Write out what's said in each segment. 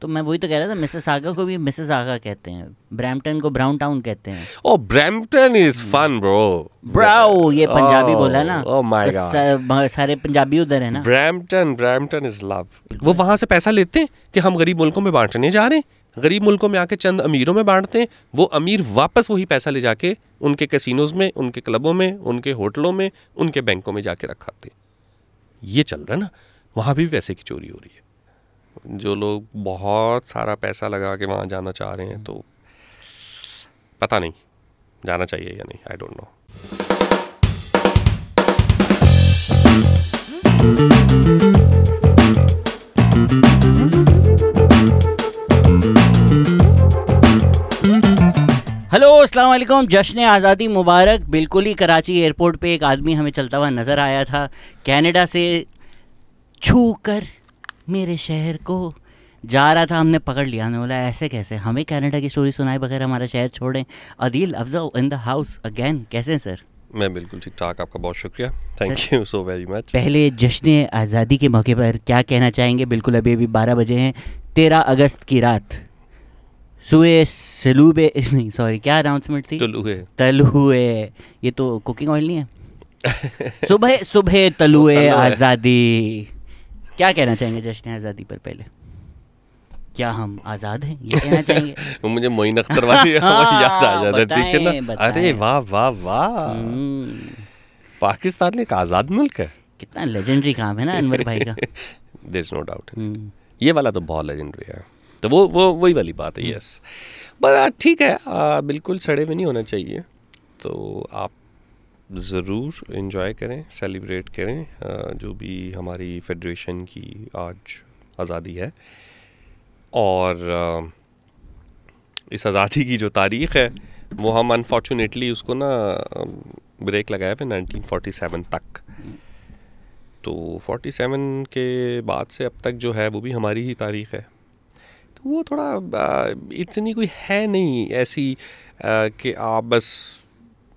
तो मैं वही तो कह रहा था, मिसिसागा को भी मिसिसागा कहते हैं, ब्रैम्पटन को ब्राउन टाउन कहते हैं। Oh, Brampton is fun, bro. ब्राउ, ये पंजाबी बोला ना। Oh my तो God. सारे पंजाबी उधर है ना। Brampton is love. वो वहां से पैसा लेते हैं कि हम गरीब मुल्कों में बांटने जा रहे हैं, गरीब मुल्कों में आके चंद अमीरों में बांटते हैं, वो अमीर वापस वही पैसा ले जाके उनके कैसीनोज में, उनके क्लबों में, उनके होटलों में, उनके बैंकों में जाके रखाते हैं। ये चल रहा है ना, वहां भी पैसे की चोरी हो रही है। जो लोग बहुत सारा पैसा लगा के वहां जाना चाह रहे हैं, तो पता नहीं जाना चाहिए या नहीं, आई डोंट नो। हेलो, अस्सलाम वालेकुम, जश्न आज़ादी मुबारक। बिल्कुल ही कराची एयरपोर्ट पे एक आदमी हमें चलता हुआ नज़र आया था, कनाडा से छू कर मेरे शहर को जा रहा था। हमने पकड़ लिया, हमने बोला ऐसे कैसे, हमें कनाडा की स्टोरी सुनाए बगैर हमारा शहर छोड़ें। Adeel Afzal in the house again, कैसे हैं सर? मैं बिल्कुल ठीक ठाक, आपका बहुत शुक्रिया, thank you so very much. पहले जश्न आज़ादी के मौके पर क्या कहना चाहेंगे? बिल्कुल अभी 12 बजे हैं, 13 अगस्त की रात, सुए सलूबे नहीं सॉरी क्या अनाउंसमेंट थी? तलुए, ये तो कुकिंग ऑयल नहीं है। सुबह सुबह तलुए आज़ादी। क्या कहना चाहेंगे जश्न आज़ादी पर? पहले क्या हम आज़ाद हैं, ये कहना चाहेंगे? वो मुझे मोइन अख्तर वाली याद आ जाता है, ठीक है ना? अरे वाह वाह वाह, पाकिस्तान एक आज़ाद मुल्क है। कितना लेजेंडरी काम है ना अनवर भाई का। There is no doubt. ये वाला तो बहुत लेजेंडरी है, तो वो वही वाली बात है। यस, बस ठीक है, बिल्कुल सड़े हुए नहीं होना चाहिए, तो आप ज़रूर इन्जॉय करें, सेलिब्रेट करें जो भी हमारी फेडरेशन की आज आज़ादी है। और इस आज़ादी की जो तारीख़ है वो हम अनफॉर्चुनेटली उसको ना ब्रेक लगाया है 1947 तक। तो 47 के बाद से अब तक जो है वो भी हमारी ही तारीख़ है, तो वो थोड़ा इतनी कोई है नहीं ऐसी कि आप बस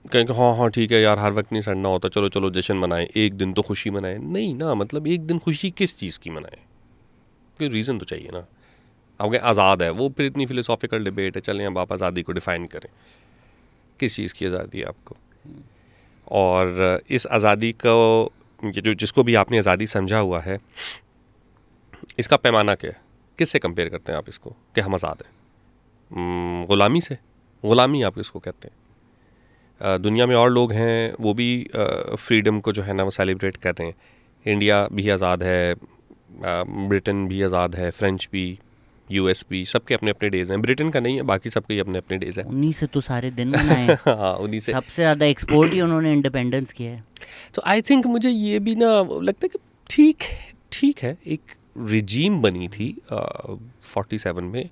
कहें कि हाँ हाँ ठीक है यार, हर वक्त नहीं सड़ना होता, चलो चलो जश्न मनाएं, एक दिन तो खुशी मनाएं। नहीं ना, मतलब एक दिन खुशी किस चीज़ की मनाएं, कोई रीज़न तो चाहिए ना। आप कहें आज़ाद है, वो फिर इतनी फ़िलोसॉफ़िकल डिबेट है। चलें अब आप आज़ादी को डिफ़ाइन करें, किस चीज़ की आज़ादी है आपको? और इस आज़ादी को जो जिसको भी आपने आज़ादी समझा हुआ है, इसका पैमाना क्या है? किससे कंपेयर करते हैं आप इसको कि हम आज़ाद हैं? ग़ुलामी से। ग़ुलामी आप किसको कहते हैं? दुनिया में और लोग हैं वो भी फ्रीडम को जो है ना वो सेलिब्रेट कर रहे हैं। इंडिया भी आज़ाद है, ब्रिटेन भी आज़ाद है, फ्रेंच भी, यूएस भी, सबके अपने अपने डेज़ हैं। ब्रिटेन का नहीं है, बाकी सबके ही अपने अपने डेज़ हैं। उन्हीं से तो सारे दिन मनाए। हाँ, उन्हीं से सबसे ज़्यादा एक्सपोर्ट ही उन्होंने इंडिपेंडेंस किया है। तो आई थिंक मुझे ये भी ना लगता है कि ठीक है, एक रिजीम बनी थी 47 में,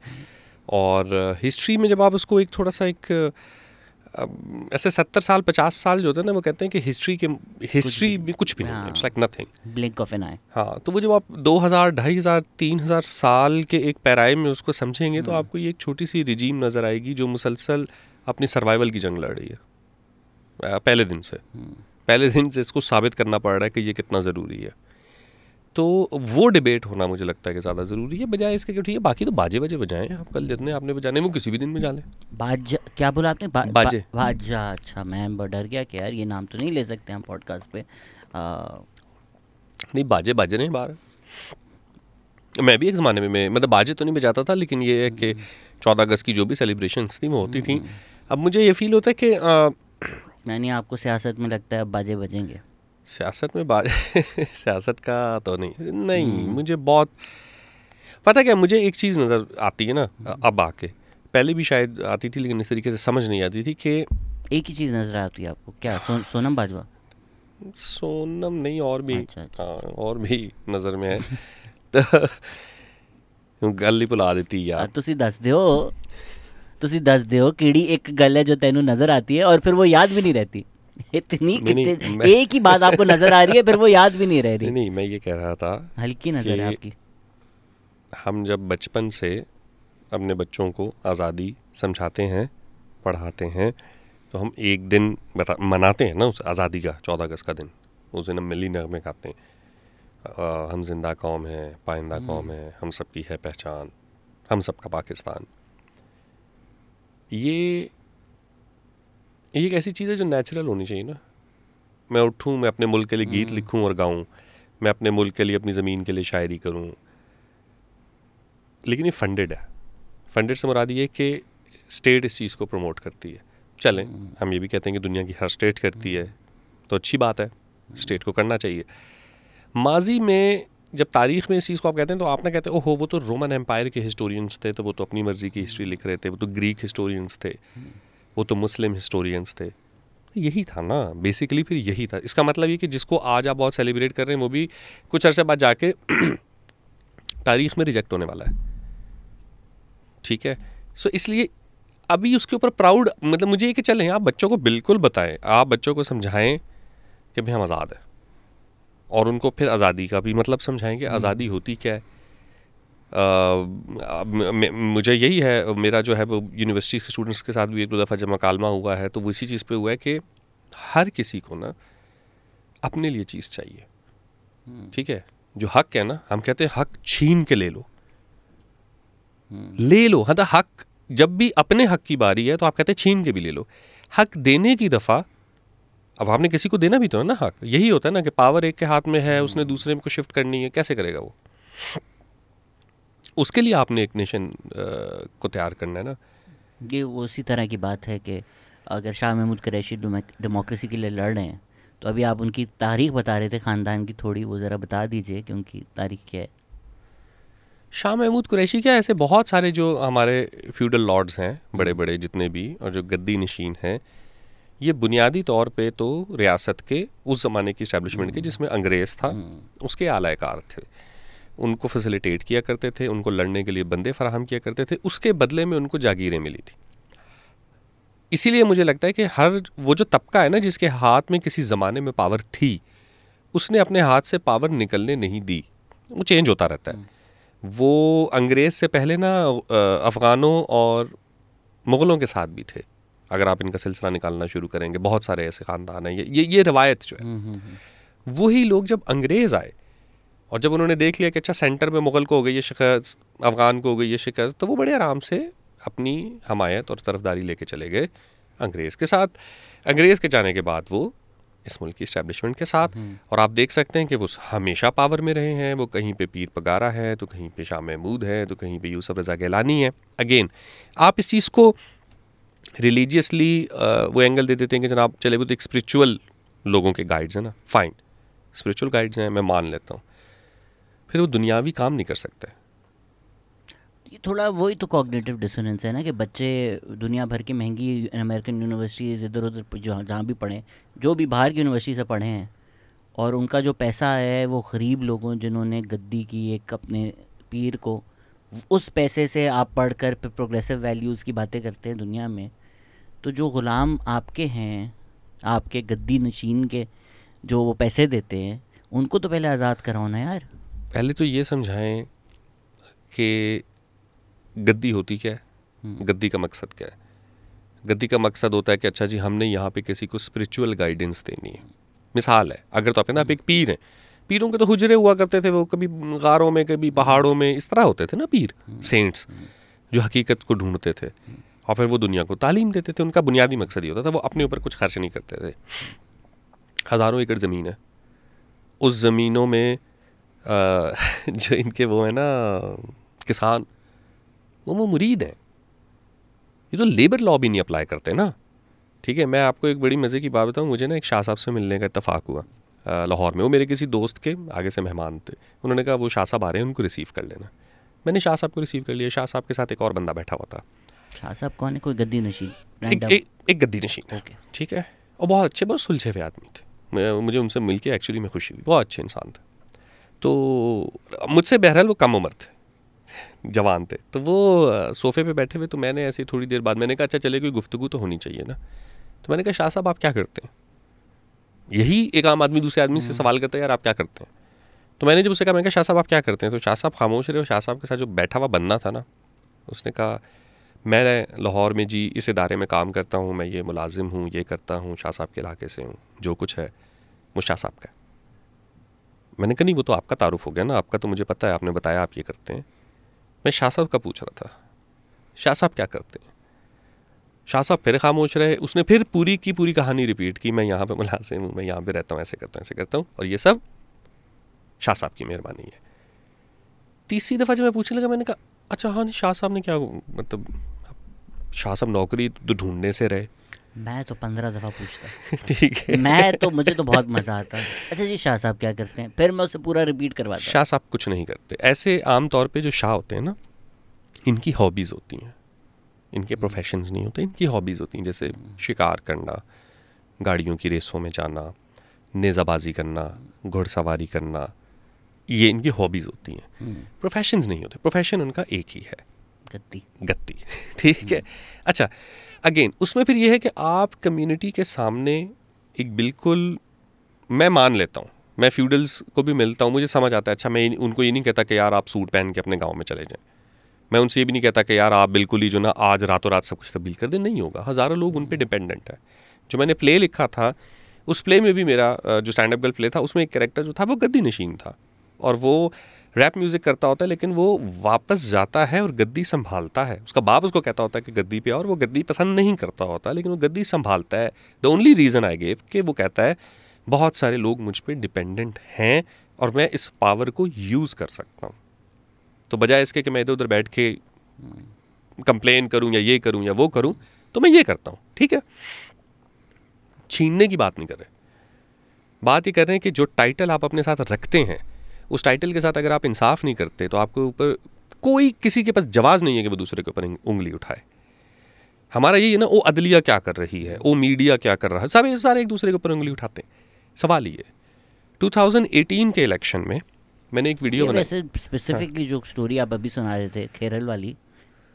और हिस्ट्री में जब आप उसको एक थोड़ा सा एक ऐसे 70 साल 50 साल जो होते हैं ना, वो कहते हैं कि हिस्ट्री में कुछ भी नहीं है, it's like nothing, blink of an eye. हाँ, तो वो जब आप 2000 2500 3000 साल के एक पैराए में उसको समझेंगे तो आपको ये एक छोटी सी रिजीम नज़र आएगी जो मुसलसल अपनी सर्वाइवल की जंग लड़ रही है पहले दिन से इसको साबित करना पड़ रहा है कि ये कितना ज़रूरी है। तो वो डिबेट होना मुझे लगता है कि ज़्यादा ज़रूरी है, बजाय इसके। क्यों ठीक है, बाकी तो बाजे बजाएं आप, कल जितने आपने बजाने वो किसी भी दिन बजा लें। बाजा क्या बोला आपने? बाजे। बाजा, अच्छा, मैं डर गया कि यार ये नाम तो नहीं ले सकते हम पॉडकास्ट पे। नहीं, बाजे नहीं बाहर। मैं भी एक ज़माने में मतलब बाजे तो नहीं बजाता था, लेकिन ये है कि 14 अगस्त की जो भी सेलिब्रेशंस थी वो होती थी। अब मुझे ये फील होता है कि मैंने आपको सियासत में लगता है अब बाजे बजेंगे। सियासत में सियासत का तो नहीं मुझे बहुत पता क्या, मुझे एक चीज़ नज़र आती है ना अब आके, पहले भी शायद आती थी लेकिन इस तरीके से समझ नहीं आती थी कि एक ही चीज़ नज़र आती है आपको क्या? सोनम बाजवा? सोनम नहीं, और भी। अच्छा। हाँ, और भी नज़र में है। तो गल ही भुला देती यार। ਤੁਸੀਂ ਦੱਸ ਦਿਓ ਕਿਹੜੀ ਇੱਕ ਗੱਲ है जो तेनू नज़र आती है और फिर वो याद भी नहीं रहती। एक ही बात आपको नज़र आ रही है, फिर वो याद भी नहीं रह रही। नहीं, मैं ये कह रहा था, हल्की नज़र है आपकी। हम जब बचपन से अपने बच्चों को आज़ादी समझाते हैं, पढ़ाते हैं, तो हम एक दिन मनाते हैं ना उस आज़ादी का, 14 अगस्त का दिन। उस दिन हम मिली नगमे गाते हैं, हम जिंदा कौम है, पाइंदा कौम है, हम सबकी है पहचान, हम सबका पाकिस्तान, ये एक ऐसी चीज़ है जो नेचुरल होनी चाहिए ना। मैं उठूँ, मैं अपने मुल्क के लिए गीत लिखूँ और गाऊँ, मैं अपने मुल्क के लिए, अपनी ज़मीन के लिए शायरी करूँ, लेकिन ये फंडेड है। फंडेड से मुराद ये कि स्टेट इस चीज़ को प्रमोट करती है। चलें, हम ये भी कहते हैं कि दुनिया की हर स्टेट करती है, तो अच्छी बात है, स्टेट को करना चाहिए। माजी में जब तारीख़ में इस चीज़ को आप कहते हैं तो आप ना कहते हैं ओहो वो तो रोमन एम्पायर के हिस्टोरियंस थे, तो वो तो अपनी मर्ज़ी की हिस्ट्री लिख रहे थे, वो तो ग्रीक हिस्टोरियंस थे, वो तो मुस्लिम हिस्टोरियंस थे। यही था ना बेसिकली, फिर यही था। इसका मतलब ये कि जिसको आज आप बहुत सेलिब्रेट कर रहे हैं वो भी कुछ अरसे बाद जाके तारीख़ में रिजेक्ट होने वाला है, ठीक है। सो इसलिए अभी उसके ऊपर प्राउड, मतलब मुझे ये कि चलें आप बच्चों को बिल्कुल बताएं, आप बच्चों को समझाएं कि भाई हम आज़ाद हैं, और उनको फिर आज़ादी का भी मतलब समझाएं कि आज़ादी होती क्या है। मुझे यही है, मेरा जो है वो यूनिवर्सिटी के स्टूडेंट्स के साथ भी एक दो दफ़ा जब मकालमा हुआ है तो वो इसी चीज़ पे हुआ है कि हर किसी को ना अपने लिए चीज़ चाहिए, ठीक है। जो हक है ना, हम कहते हैं हक छीन के ले लो, ले लो। हाँ, तो हक जब भी अपने हक की बारी है तो आप कहते हैं छीन के भी ले लो। हक देने की दफ़ा, अब आपने किसी को देना भी तो है ना हक। यही होता है ना कि पावर एक के हाथ में है, उसने दूसरे को शिफ्ट करनी है, कैसे करेगा वो? उसके लिए आपने एक नेशन को तैयार करना है ना। ये उसी तरह की बात है कि अगर शाह महमूद कुरैशी डेमोक्रेसी के लिए लड़ रहे हैं तो अभी आप उनकी तारीख बता रहे थे ख़ानदान की, थोड़ी वो ज़रा बता दीजिए कि उनकी तारीख क्या है। शाह महमूद कुरैशी क्या, ऐसे बहुत सारे जो हमारे फ्यूडल लॉर्ड्स हैं बड़े बड़े जितने भी, और जो गद्दी नशीन हैं, ये बुनियादी तौर पे तो रियासत के उस ज़माने की इस्टेब्लिशमेंट के जिसमें अंग्रेज़ था उसके आलाकार थे। उनको फैसिलिटेट किया करते थे, उनको लड़ने के लिए बंदे फराहम किया करते थे, उसके बदले में उनको जागीरें मिली थी। इसीलिए मुझे लगता है कि हर वो जो तबका है ना जिसके हाथ में किसी ज़माने में पावर थी, उसने अपने हाथ से पावर निकलने नहीं दी। वो चेंज होता रहता है। वो अंग्रेज़ से पहले ना अफ़गानों और मुग़लों के साथ भी थे। अगर आप इनका सिलसिला निकालना शुरू करेंगे, बहुत सारे ऐसे ख़ानदान हैं। ये रवायत जो है, वही लोग जब अंग्रेज़ आए और जब उन्होंने देख लिया कि अच्छा सेंटर में मुग़ल को हो गई ये शिकस्त, अफ़गान को हो गई ये शिकस्त, तो वो बड़े आराम से अपनी हमायत और तरफदारी लेके चले गए अंग्रेज़ के साथ। अंग्रेज़ के जाने के बाद वो इस मुल्क की इस्टेब्लिशमेंट के साथ, और आप देख सकते हैं कि वो हमेशा पावर में रहे हैं। वो कहीं पे पीर पगारा है, तो कहीं पे शाह महमूद है, तो कहीं पे यूसुफ रज़ा गिलानी है। अगेन आप इस चीज़ को रिलीजियसली वो एंगल दे देते हैं कि जनाब चले वो तो एक स्पिरिचुअल लोगों के गाइड्स हैं ना, फ़ाइन, स्पिरिचुअल गाइड्स हैं, मैं मान लेता हूँ, फिर वो दुनियावी काम नहीं कर सकते। ये थोड़ा वही तो कॉग्निटिव डिसोनेंस है ना कि बच्चे दुनिया भर की महंगी अमेरिकन यूनिवर्सिटीज़ इधर उधर जहाँ भी पढ़ें, जो भी बाहर की यूनिवर्सिटी से पढ़े हैं, और उनका जो पैसा है वो गरीब लोगों जिन्होंने गद्दी की एक अपने पीर को, उस पैसे से आप पढ़कर फिर प्रोग्रेसिव वैल्यूज़ की बातें करते हैं दुनिया में। तो जो ग़ुलाम आपके हैं, आपके गद्दी नशीन के जो वो पैसे देते हैं, उनको तो पहले आज़ाद कराओ ना यार। पहले तो ये समझाएं कि गद्दी होती क्या है, गद्दी का मकसद क्या है। गद्दी का मकसद होता है कि अच्छा जी हमने यहाँ पे किसी को स्पिरिचुअल गाइडेंस देनी है। मिसाल है, अगर तो आप एक पीर हैं, पीरों के तो हुजरे हुआ करते थे, वो कभी गारों में कभी पहाड़ों में इस तरह होते थे ना पीर, सेंट्स जो हकीकत को ढूंढते थे और फिर वो दुनिया को तालीम देते थे। उनका बुनियादी मकसद ये होता था, वो अपने ऊपर कुछ खर्च नहीं करते थे। हज़ारों एकड़ ज़मीन है, उस ज़मीनों में जो इनके वो है ना किसान, वो मुरीद हैं। ये तो लेबर लॉ भी नहीं अप्लाई करते ना, ठीक है। मैं आपको एक बड़ी मज़े की बात बताऊँ, मुझे ना एक शाह साहब से मिलने का इत्तेफाक हुआ लाहौर में। वो मेरे किसी दोस्त के आगे से मेहमान थे। उन्होंने कहा वो शाह साहब आ रहे हैं, उनको रिसीव कर लेना। मैंने शाह साहब को रिसीव कर लिया। शाह साहब के साथ एक और बंदा बैठा हुआ था। शाह साहब कौन है? कोई गद्दी नशीन? एक गद्दी नशीन, ओके, ठीक है। और बहुत अच्छे, बहुत सुलझे हुए आदमी थे। मुझे उनसे मिल के एक्चुअली में खुशी हुई, बहुत अच्छे इंसान थे। तो मुझसे बहरहाल वो कम उम्र थे, जवान थे। तो वो सोफ़े पे बैठे हुए, तो मैंने ऐसे थोड़ी देर बाद मैंने कहा अच्छा चले कोई गुफ्तगू तो होनी चाहिए ना। तो मैंने कहा शाह साहब आप क्या करते हैं? यही एक आम आदमी दूसरे आदमी से सवाल करता है यार आप क्या करते हैं। तो मैंने जब उससे कहा, मैंने कहा शाह साहब आप क्या करते हैं, तो शाह साहब खामोश रहे। और शाह साहब के साथ जो बैठा हुआ बंदा था ना, उसने कहा मैं लाहौर में जी इस इदारे में काम करता हूँ, मैं ये मुलाजिम हूँ, ये करता हूँ, शाह साहब के इलाके से हूँ, जो कुछ है वो शाह साहब का है। मैंने कहा नहीं वो तो आपका तारुफ हो गया ना, आपका तो मुझे पता है, आपने बताया आप ये करते हैं। मैं शाह साहब का पूछ रहा था, शाह साहब क्या करते हैं? शाह साहब फिर खामोश रहे। उसने फिर पूरी की पूरी कहानी रिपीट की, मैं यहाँ पे मुलाजिम हूँ, मैं यहाँ पे रहता हूँ, ऐसे करता हूँ, ऐसे करता हूँ, और ये सब शाह साहब की मेहरबानी है। तीसरी दफ़ा जब मैं पूछने लगा, मैंने कहा अच्छा हाँ, शाह साहब ने क्या, मतलब शाह साहब नौकरी तो ढूंढने से रहे। मैं तो 15 दफ़ा पूछता ठीक है, मुझे तो बहुत मज़ा आता। अच्छा जी, शाह साहब क्या करते हैं? फिर मैं उसे पूरा रिपीट करवाता। शाह साहब कुछ नहीं करते। ऐसे आम तौर पे जो शाह होते हैं ना, इनकी हॉबीज़ होती हैं, इनके प्रोफेशंस नहीं होते, इनकी हॉबीज़ होती हैं, जैसे शिकार करना, गाड़ियों की रेसों में जाना, नेज़ाबाजी करना, घुड़सवारी करना, ये इनकी हॉबीज़ होती हैं। प्रोफेशंस नहीं होते। प्रोफेशन उनका एक ही है, गत्ती। ठीक है। अच्छा, अगेन उसमें फिर ये है कि आप कम्युनिटी के सामने एक बिल्कुल, मैं मान लेता हूँ, मैं फ्यूडल्स को भी मिलता हूँ, मुझे समझ आता है। अच्छा, मैं उनको ये नहीं कहता कि यार आप सूट पहन के अपने गाँव में चले जाएँ, मैं उनसे ये भी नहीं कहता कि यार आप बिल्कुल ही जो ना आज रातों रात सब कुछ तब्दील कर दें, नहीं होगा। हज़ारों लोग उन पर डिपेंडेंट है। जो मैंने प्ले लिखा था, उस प्ले में भी मेरा जो स्टैंड अप गर्ल प्ले था, उसमें एक कैरेक्टर जो था वो गद्दी नशीन था, और वो रैप म्यूज़िक करता होता है, लेकिन वो वापस जाता है और गद्दी संभालता है। उसका बाप उसको कहता होता है कि गद्दी पे, और वो गद्दी पसंद नहीं करता होता, लेकिन वो गद्दी संभालता है। The only reason I gave कि वो कहता है बहुत सारे लोग मुझ पर डिपेंडेंट हैं और मैं इस पावर को यूज़ कर सकता हूँ। तो बजाय इसके कि मैं इधर उधर बैठ के कंप्लेन करूँ या ये करूँ या वो करूँ, तो मैं ये करता हूँ। ठीक है, छीनने की बात नहीं कर रहे, बात ये कर रहे हैं कि जो टाइटल आप अपने साथ रखते हैं, उस टाइटल के साथ अगर आप इंसाफ नहीं करते तो आपके ऊपर कोई, किसी के पास जवाब नहीं है कि वो दूसरे के ऊपर उंगली उठाए। हमारा यही है ना, वो अदलिया क्या कर रही है, वो मीडिया क्या कर रहा है, सारे एक दूसरे के ऊपर उंगली उठाते हैं। सवाल ये 2018 के इलेक्शन में मैंने एक वीडियो बनाई। वैसे स्पेसिफिकली जो स्टोरी आप अभी सुना रहे थे खेरल वाली,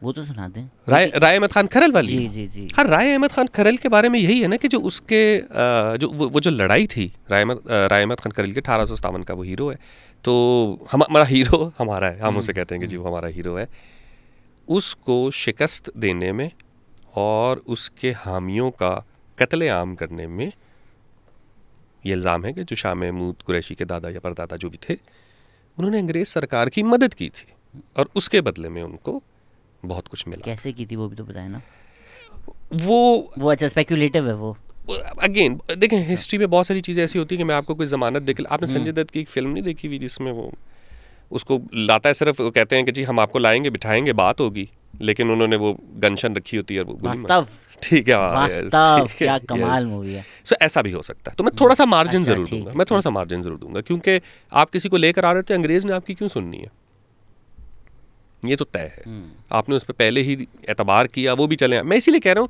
वो तो सुना दें। राय अहमद खान खरल वाली। जी जी जी। हाँ, राय अहमद खान खरल के बारे में यही है ना कि जो उसके जो वो जो लड़ाई थी, राय अहमद खान खरल के 1857 का वो हीरो है, तो हमारा हीरो हमारा है, हम उसे कहते हैं कि जी वो हमारा हीरो है। उसको शिकस्त देने में और उसके हामियों का कत्लेआम करने में ये इल्ज़ाम है कि जो शाह महमूद कुरैशी के दादा या परदादा जो भी थे, उन्होंने अंग्रेज़ सरकार की मदद की थी और उसके बदले में उनको बहुत कुछ मिला। कैसे की थी वो भी तो बताए ना। वो अच्छा, स्पेक्युलेटिव है वो। अगेन देखें, हिस्ट्री में बहुत सारी चीज़ें ऐसी होती है कि मैं आपको कोई ज़मानत देख, आपने संजय दत्त की एक फिल्म नहीं देखी हुई जिसमें वो उसको लाता है, सिर्फ कहते हैं कि जी हम आपको लाएंगे बिठाएंगे बात होगी, लेकिन उन्होंने वो गनशन रखी होती है। वास्तव, ठीक है, वास्तव क्या कमाल मूवी है। सो ऐसा भी हो सकता है। तो मैं थोड़ा सा मार्जिन ज़रूर दूंगा, मैं थोड़ा सा मार्जिन ज़रूर दूंगा, क्योंकि आप किसी को लेकर आ रहे थे, अंग्रेज़ ने आपकी क्यों सुननी है, ये तो तय है। आपने उस पर पहले ही एतबार किया, वो भी चले। मैं इसीलिए कह रहा हूँ,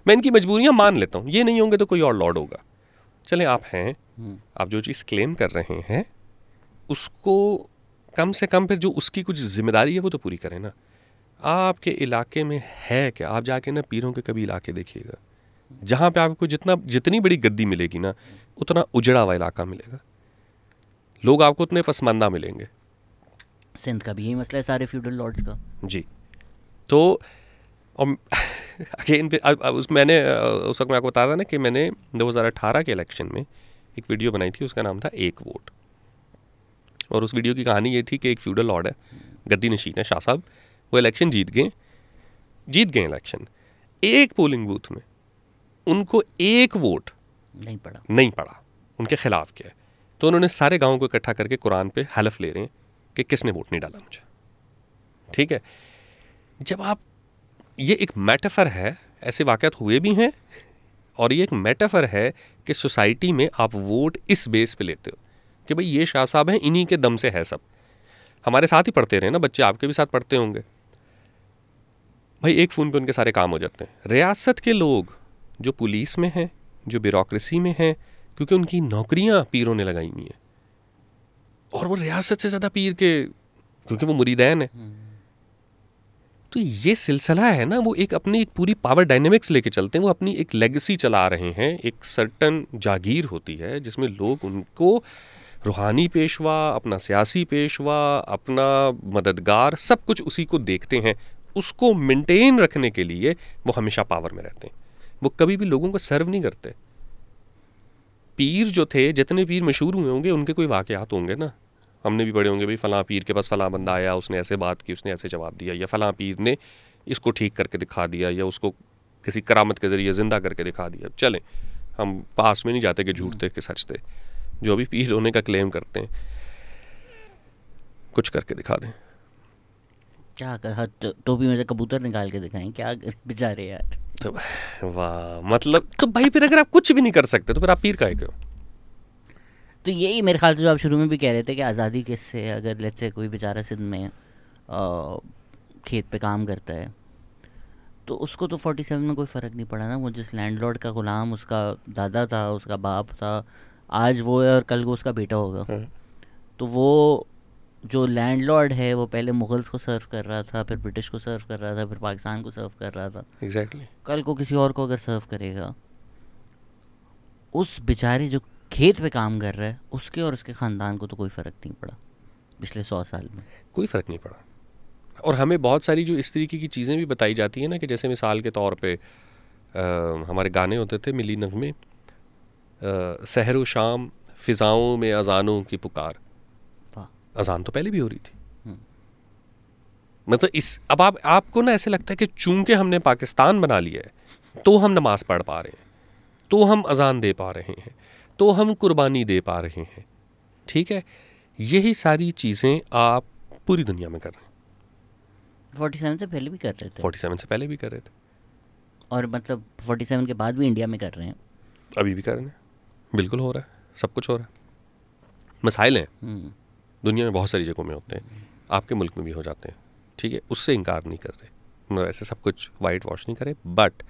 मैं इनकी मजबूरियाँ मान लेता हूँ, ये नहीं होंगे तो कोई और लॉर्ड होगा। चले आप हैं, आप जो चीज़ क्लेम कर रहे हैं उसको कम से कम फिर जो उसकी कुछ जिम्मेदारी है वो तो पूरी करें ना। आपके इलाके में है क्या, आप जाके ना पीरों के कभी इलाके देखिएगा, जहाँ पे आपको जितनी बड़ी गद्दी मिलेगी ना, उतना उजड़ा हुआ इलाका मिलेगा, लोग आपको उतने पसमानदा मिलेंगे। सिंध का भी यही मसला है सारे फ्यूडल लॉर्ड्स का। जी, तो अगेन मैंने उस वक्त मैं आपको बताया था ना कि मैंने 2018 के इलेक्शन में एक वीडियो बनाई थी, उसका नाम था एक वोट। और उस वीडियो की कहानी ये थी कि एक फ्यूडल लॉर्ड है, गद्दी नशीन है शाह साहब, वो इलेक्शन जीत गए इलेक्शन। एक पोलिंग बूथ में उनको एक वोट नहीं पड़ा उनके खिलाफ क्या है। तो उन्होंने सारे गाँव को इकट्ठा करके कुरान पे हलफ ले रहे हैं कि किसने वोट नहीं डाला मुझे। ठीक है, जब आप, ये एक मेटाफर है, ऐसे वाक़यात हुए भी हैं, और ये एक मेटाफर है कि सोसाइटी में आप वोट इस बेस पे लेते हो कि भाई ये शाह साहब हैं, इन्हीं के दम से है सब। हमारे साथ ही पढ़ते रहे ना बच्चे, आपके भी साथ पढ़ते होंगे भाई, एक फ़ोन पे उनके सारे काम हो जाते हैं। रियासत के लोग जो पुलिस में हैं, जो ब्यूरोक्रेसी में हैं, क्योंकि उनकी नौकरियां पीरों ने लगाई हुई हैं, और वो रियासत से ज़्यादा पीर के, क्योंकि वो मुरीदैन है। तो ये सिलसिला है ना, वो एक अपनी एक पूरी पावर डायनेमिक्स लेके चलते हैं, वो अपनी एक लेगेसी चला रहे हैं। एक सर्टन जागीर होती है जिसमें लोग उनको रूहानी पेशवा, अपना सियासी पेशवा, अपना मददगार, सब कुछ उसी को देखते हैं। उसको मेंटेन रखने के लिए वो हमेशा पावर में रहते हैं, वो कभी भी लोगों को सर्व नहीं करते। पीर जो थे, जितने पीर मशहूर हुए होंगे, उनके कोई वाक़यात होंगे ना, हमने भी पढ़े होंगे भाई फलां पीर के पास फलां बंदा आया, उसने ऐसे बात की, उसने ऐसे जवाब दिया, या फलां पीर ने इसको ठीक करके दिखा दिया, या उसको किसी करामत के ज़रिए ज़िंदा करके दिखा दिया। चलें, हम पास में नहीं जाते कि झूठ थे कि सच थे। जो भी पीर होने का क्लेम करते हैं कुछ करके दिखा दें। क्या टोपी में से कबूतर निकाल के दिखाएं क्या बेचारे यार। तो वाह, मतलब तो भाई फिर अगर आप कुछ भी नहीं कर सकते तो फिर आप पीर काहे के हो? तो यही मेरे ख्याल से जो आप शुरू में भी कह रहे थे कि आज़ादी किससे, अगर लेट्स से कोई बेचारा सिंध में खेत पे काम करता है तो उसको तो 47 में कोई फ़र्क नहीं पड़ा ना। वो जिस लैंडलॉर्ड का ग़ुलाम उसका दादा था, उसका बाप था, आज वो है और कल को उसका बेटा होगा। तो वो जो लैंडलॉर्ड है वो पहले मुग़ल्स को सर्व कर रहा था, फिर ब्रिटिश को सर्व कर रहा था, फिर पाकिस्तान को सर्व कर रहा था। एग्जैक्टली। कल को किसी और को अगर सर्व करेगा, उस बेचारे जो खेत पे काम कर रहा है उसके और उसके ख़ानदान को तो कोई फ़र्क नहीं पड़ा पिछले 100 साल में। कोई फ़र्क नहीं पड़ा। और हमें बहुत सारी जो इस तरीके की चीज़ें भी बताई जाती हैं ना, कि जैसे मिसाल के तौर पे हमारे गाने होते थे मिली नगमे, सहर व शाम फ़िज़ाओं में अज़ानों की पुकार। अज़ान तो पहले भी हो रही थी। मतलब इस अब आपको ना ऐसे लगता है कि चूंकि हमने पाकिस्तान बना लिया है तो हम नमाज़ पढ़ पा रहे हैं, तो हम अज़ान दे पा रहे हैं, तो हम कुर्बानी दे पा रहे हैं। ठीक है, यही सारी चीज़ें आप पूरी दुनिया में कर रहे हैं। 47 से पहले भी कर रहे थे। 47 से पहले भी कर रहे थे, और मतलब 47 के बाद भी इंडिया में कर रहे हैं, अभी भी कर रहे हैं। बिल्कुल हो रहा है, सब कुछ हो रहा है। मसाइल हैं दुनिया में, बहुत सारी जगहों में होते हैं, आपके मुल्क में भी हो जाते हैं। ठीक है, उससे इनकार नहीं कर रहे, मतलब ऐसे सब कुछ वाइट वॉश नहीं करे। बट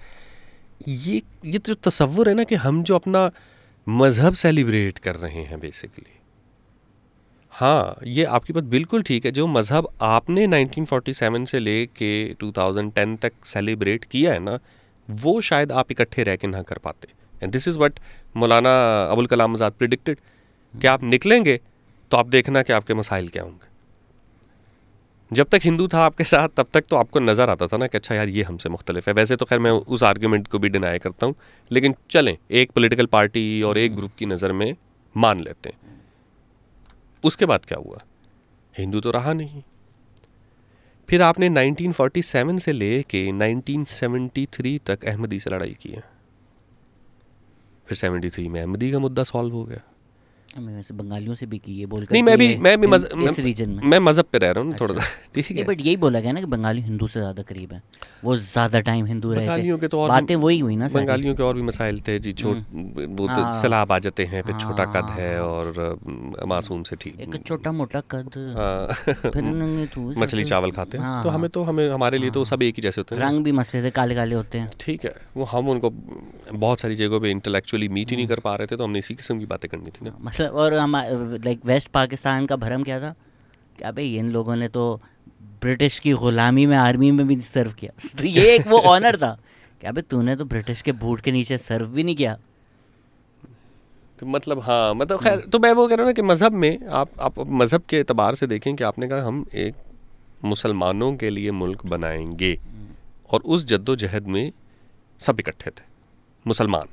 ये जो तसव्वुर है ना कि हम जो अपना मज़हब सेलिब्रेट कर रहे हैं बेसिकली, हाँ ये आपकी बात बिल्कुल ठीक है। जो मज़हब आपने 1947 से ले के 2010 तक सेलिब्रेट किया है ना, वो शायद आप इकट्ठे रह के ना कर पाते। And this is what Maulana Abul Kalam Azad predicted, कि आप निकलेंगे तो आप देखना कि आपके मसाइल क्या होंगे। जब तक हिंदू था आपके साथ तब तक तो आपको नज़र आता था ना कि अच्छा यार ये हमसे मुख्तलिफ है। वैसे तो खैर मैं उस आर्ग्यूमेंट को भी डिनाई करता हूँ, लेकिन चलें एक पॉलिटिकल पार्टी और एक ग्रुप की नज़र में मान लेते हैं। उसके बाद क्या हुआ? हिंदू तो रहा नहीं। फिर आपने 1947 से ले के 1973 तक अहमदी से लड़ाई की है। फिर 73 में अहमदी का मुद्दा सॉल्व हो गया। मैं वैसे बंगालियों से भी की ये बोल कर नहीं, इस रीजन में मैं मज़हब पे रह रहा हूँ थोड़ा सा। ठीक है, बट यही बोला गया ना कि बंगाली हिंदू से ज़्यादा करीब है, वो ज़्यादा टाइम हिंदू रहे थे। बंगालियों के तो और बातें वही हुई ना, बंगालियों के और भी मसाइल थे जी। वो तो सलाब आ जाते हैं, फिर छोटा कद है और मासूम से ठीक, एक छोटा मोटा कद, फिर मछली चावल खाते हैं। तो हमें हमारे लिए तो सब एक ही जैसे होते हैं। रंग भी मसले थे, काले काले होते हैं। ठीक है, वो हम उनको बहुत सारी जगहों पे इंटेलेक्चुअली मीट ही नहीं कर पा रहे थे, तो हमने इसी किस्म की बातें करनी थी ना। मतलब और हम लाइक वेस्ट पाकिस्तान का भरम क्या था कि अबे इन लोगों ने तो ब्रिटिश की ग़ुलामी में आर्मी में भी सर्व किया। तो ये एक वो ऑनर था कि अबे तूने तो ब्रिटिश के बूट के नीचे सर्व भी नहीं किया। तो मतलब हाँ, मतलब खैर, तो मैं वो कह रहा हूँ ना कि मज़हब में आप मज़हब के एतबार से देखें कि आपने कहा हम एक मुसलमानों के लिए मुल्क बनाएंगे, और उस जद्दोजहद में सब इकट्ठे थे मुसलमान,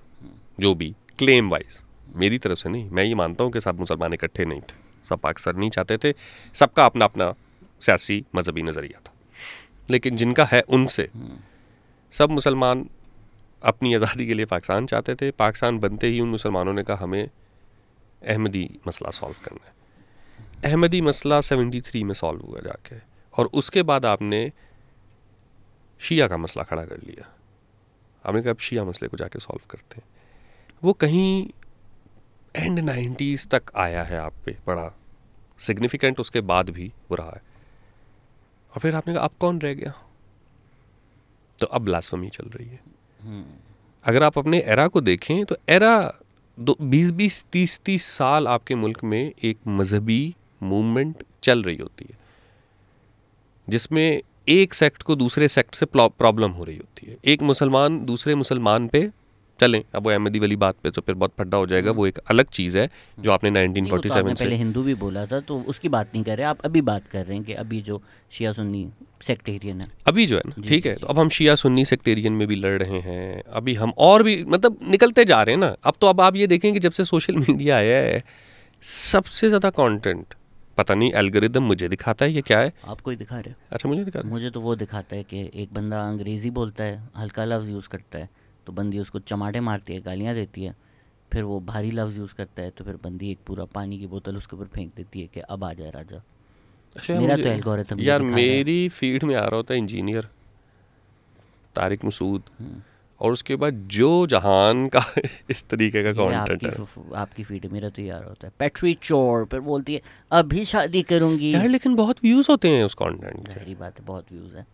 जो भी क्लेम वाइज, मेरी तरफ से नहीं, मैं ये मानता हूँ कि सब मुसलमान इकट्ठे नहीं थे, सब पाकिस्तान नहीं चाहते थे, सबका अपना अपना सियासी मजहबी नज़रिया था। लेकिन जिनका है उनसे सब मुसलमान अपनी आज़ादी के लिए पाकिस्तान चाहते थे। पाकिस्तान बनते ही उन मुसलमानों ने कहा हमें अहमदी मसला सॉल्व करना है। अहमदी मसला 73 में सॉल्व हुआ जाके, और उसके बाद आपने शिया का मसला खड़ा कर लिया। आपने कहा अब शिया मसले को जाके सॉल्व करते हैं। वो कहीं एंड 90s तक आया है आप पे, बड़ा सिग्निफिकेंट उसके बाद भी वो रहा है। और फिर आपने कहा अब कौन रह गया? तो अब ब्लास्फेमी चल रही है। अगर आप अपने एरा को देखें तो एरा 20-20, 30-30 साल आपके मुल्क में एक मजहबी मूवमेंट चल रही होती है, जिसमें एक सेक्ट को दूसरे सेक्ट से प्रॉब्लम हो रही होती है। एक मुसलमान दूसरे मुसलमान पे, चलें अब वो अहमदी वाली बात पे तो फिर बहुत फड्डा हो जाएगा, वो एक अलग चीज़ है जो आपने 1947 से पहले हिंदू भी बोला था, तो उसकी बात नहीं कर रहे आप, अभी बात कर रहे हैं कि अभी जो शिया सुन्नी सेक्टेरियन है, अभी जो है ना, ठीक है, तो अब हम शिया सुन्नी सेक्टेरियन में भी लड़ रहे हैं, अभी हम और भी मतलब निकलते जा रहे हैं ना। अब तो अब आप ये देखें कि जब से सोशल मीडिया आया है, सबसे ज़्यादा कंटेंट पता नहीं एल्गोरिदम मुझे दिखाता है ये क्या है। आपको ही दिखा रहे हो? अच्छा मुझे दिखा, मुझे तो वो दिखाता है कि एक बंदा अंग्रेज़ी बोलता है, हल्का लफ्ज़ यूज़ करता है तो बंदी उसको चमाटे मारती है, गालियाँ देती है। फिर वो भारी लफ्ज़ यूज़ करता है तो फिर बंदी एक पूरा पानी की बोतल उसके ऊपर फेंक देती है कि अब आ जाए राजा। अच्छा मेरा तो एल्गोरिथम यार मेरी फीड में आ रहा होता है इंजीनियर तारिक मसूद, और उसके बाद जो जहान का इस तरीके का कंटेंट है। आपकी फीड मेरा तो यार होता है पैट्री चोर, फिर बोलती है अभी शादी करूंगी यार, लेकिन बहुत व्यूज होते हैं उस कंटेंट के। गहरी बात है, बहुत व्यूज है,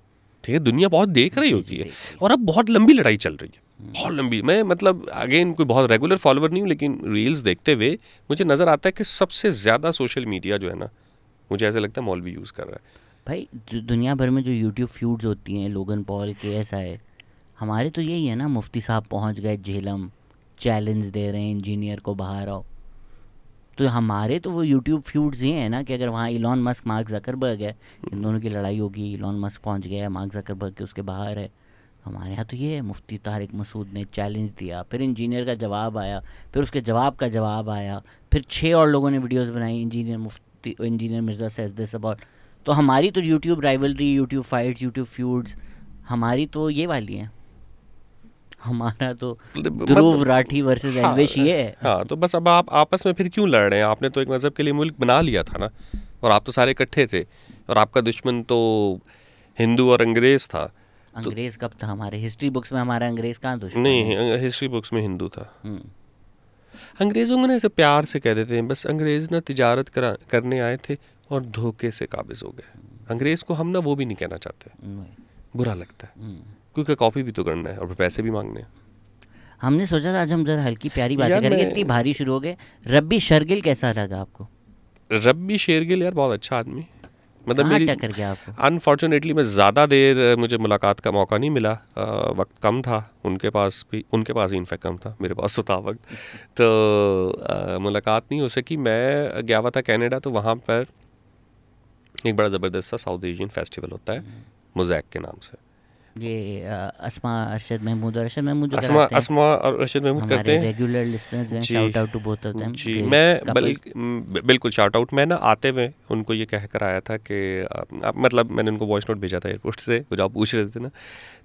ठीक है, दुनिया बहुत देख रही होती है, और अब बहुत लंबी लड़ाई चल रही है, बहुत लंबी। मैं मतलब अगेन कोई बहुत रेगुलर फॉलोअर नहीं हूँ, लेकिन रील्स देखते हुए मुझे नजर आता है कि सबसे ज्यादा सोशल मीडिया जो है ना, मुझे ऐसा लगता है मौलवी यूज कर रहा है भाई। दुनिया भर में जो यूट्यूब फ्यूड्स होती हैं, लोगन पॉल KSI, हमारे तो यही है ना, मुफ्ती साहब पहुंच गए झेलम, चैलेंज दे रहे हैं इंजीनियर को बाहर आओ। तो हमारे तो वो यूट्यूब फ्यूड्स ये हैं ना कि अगर वहाँ इलॉन मस्क मार्क ज़करबर्ग है, इन दोनों की लड़ाई होगी, इलॉन मस्क पहुंच गया है, मार्क ज़करबर्ग के उसके बाहर है। हमारे यहाँ तो ये है, मुफ्ती तारिक मसूद ने चैलेंज दिया, फिर इंजीनियर का जवाब आया, फिर उसके जवाब का जवाब आया, फिर 6 और लोगों ने वीडियोस बनाई, engineer Mirza says this about. तो हमारी तो YouTube rivalry, YouTube fights, YouTube feuds हमारी तो ये वाली हैं। हमारा तो ध्रुव राठी वर्सेस एल्विश ये है। हाँ, तो बस अब आप आपस में फिर क्यों लड़ रहे हैं? आपने तो एक मज़हब के लिए मुल्क बना लिया था ना, और आप तो सारे इकट्ठे थे, और आपका दुश्मन तो हिंदू और अंग्रेज़ था। अंग्रेज़ कब था? हमारे हिस्ट्री बुक्स में हमारा अंग्रेज़ कहाँ दुश्मन? नहीं, हिस्ट्री बुक्स में हिंदू था। अंग्रेज़ों को ना ऐसे प्यार से कह देते हैं, बस अंग्रेज़ ना तिजारत करने आए थे और धोखे से काबिज हो गए। अंग्रेज़ को हम ना वो भी नहीं कहना चाहते, बुरा लगता है, क्योंकि कॉपी भी तो करना है और पैसे भी मांगने हैं। हमने सोचा था आज हम जरा हल्की प्यारी बातें करेंगे, इतनी भारी शुरू हो गए। रब्बी शेरगिल कैसा लगा आपको? रब्बी शेरगिल यार बहुत अच्छा आदमी, मतलब मेरी टक्कर गया आपको? अनफॉर्चुनेटली मैं ज़्यादा देर मुझे मुलाकात का मौका नहीं मिला, वक्त कम था, उनके पास ही इनफैक्ट कम था, मेरे पास तो था वक्त, तो मुलाकात नहीं हो सकी। मैं गया हुआ था कनाडा, तो वहाँ पर एक बड़ा ज़बरदस्त सा साउथ एशियन फेस्टिवल होता है मोज़ैक के नाम से। ये अस्मा अरशद महमूद और अरशद महमूद अस्मा और अरशद महमूद करते हैं, रेगुलर लिसनर्स हैं, shout out to both of them. जी, मैं बिल्कुल शाउट आउट। मैं ना आते हुए उनको ये कह कर आया था कि मतलब मैंने उनको वॉइस नोट भेजा था एयरपोर्ट से, जो आप पूछ रहे थे ना,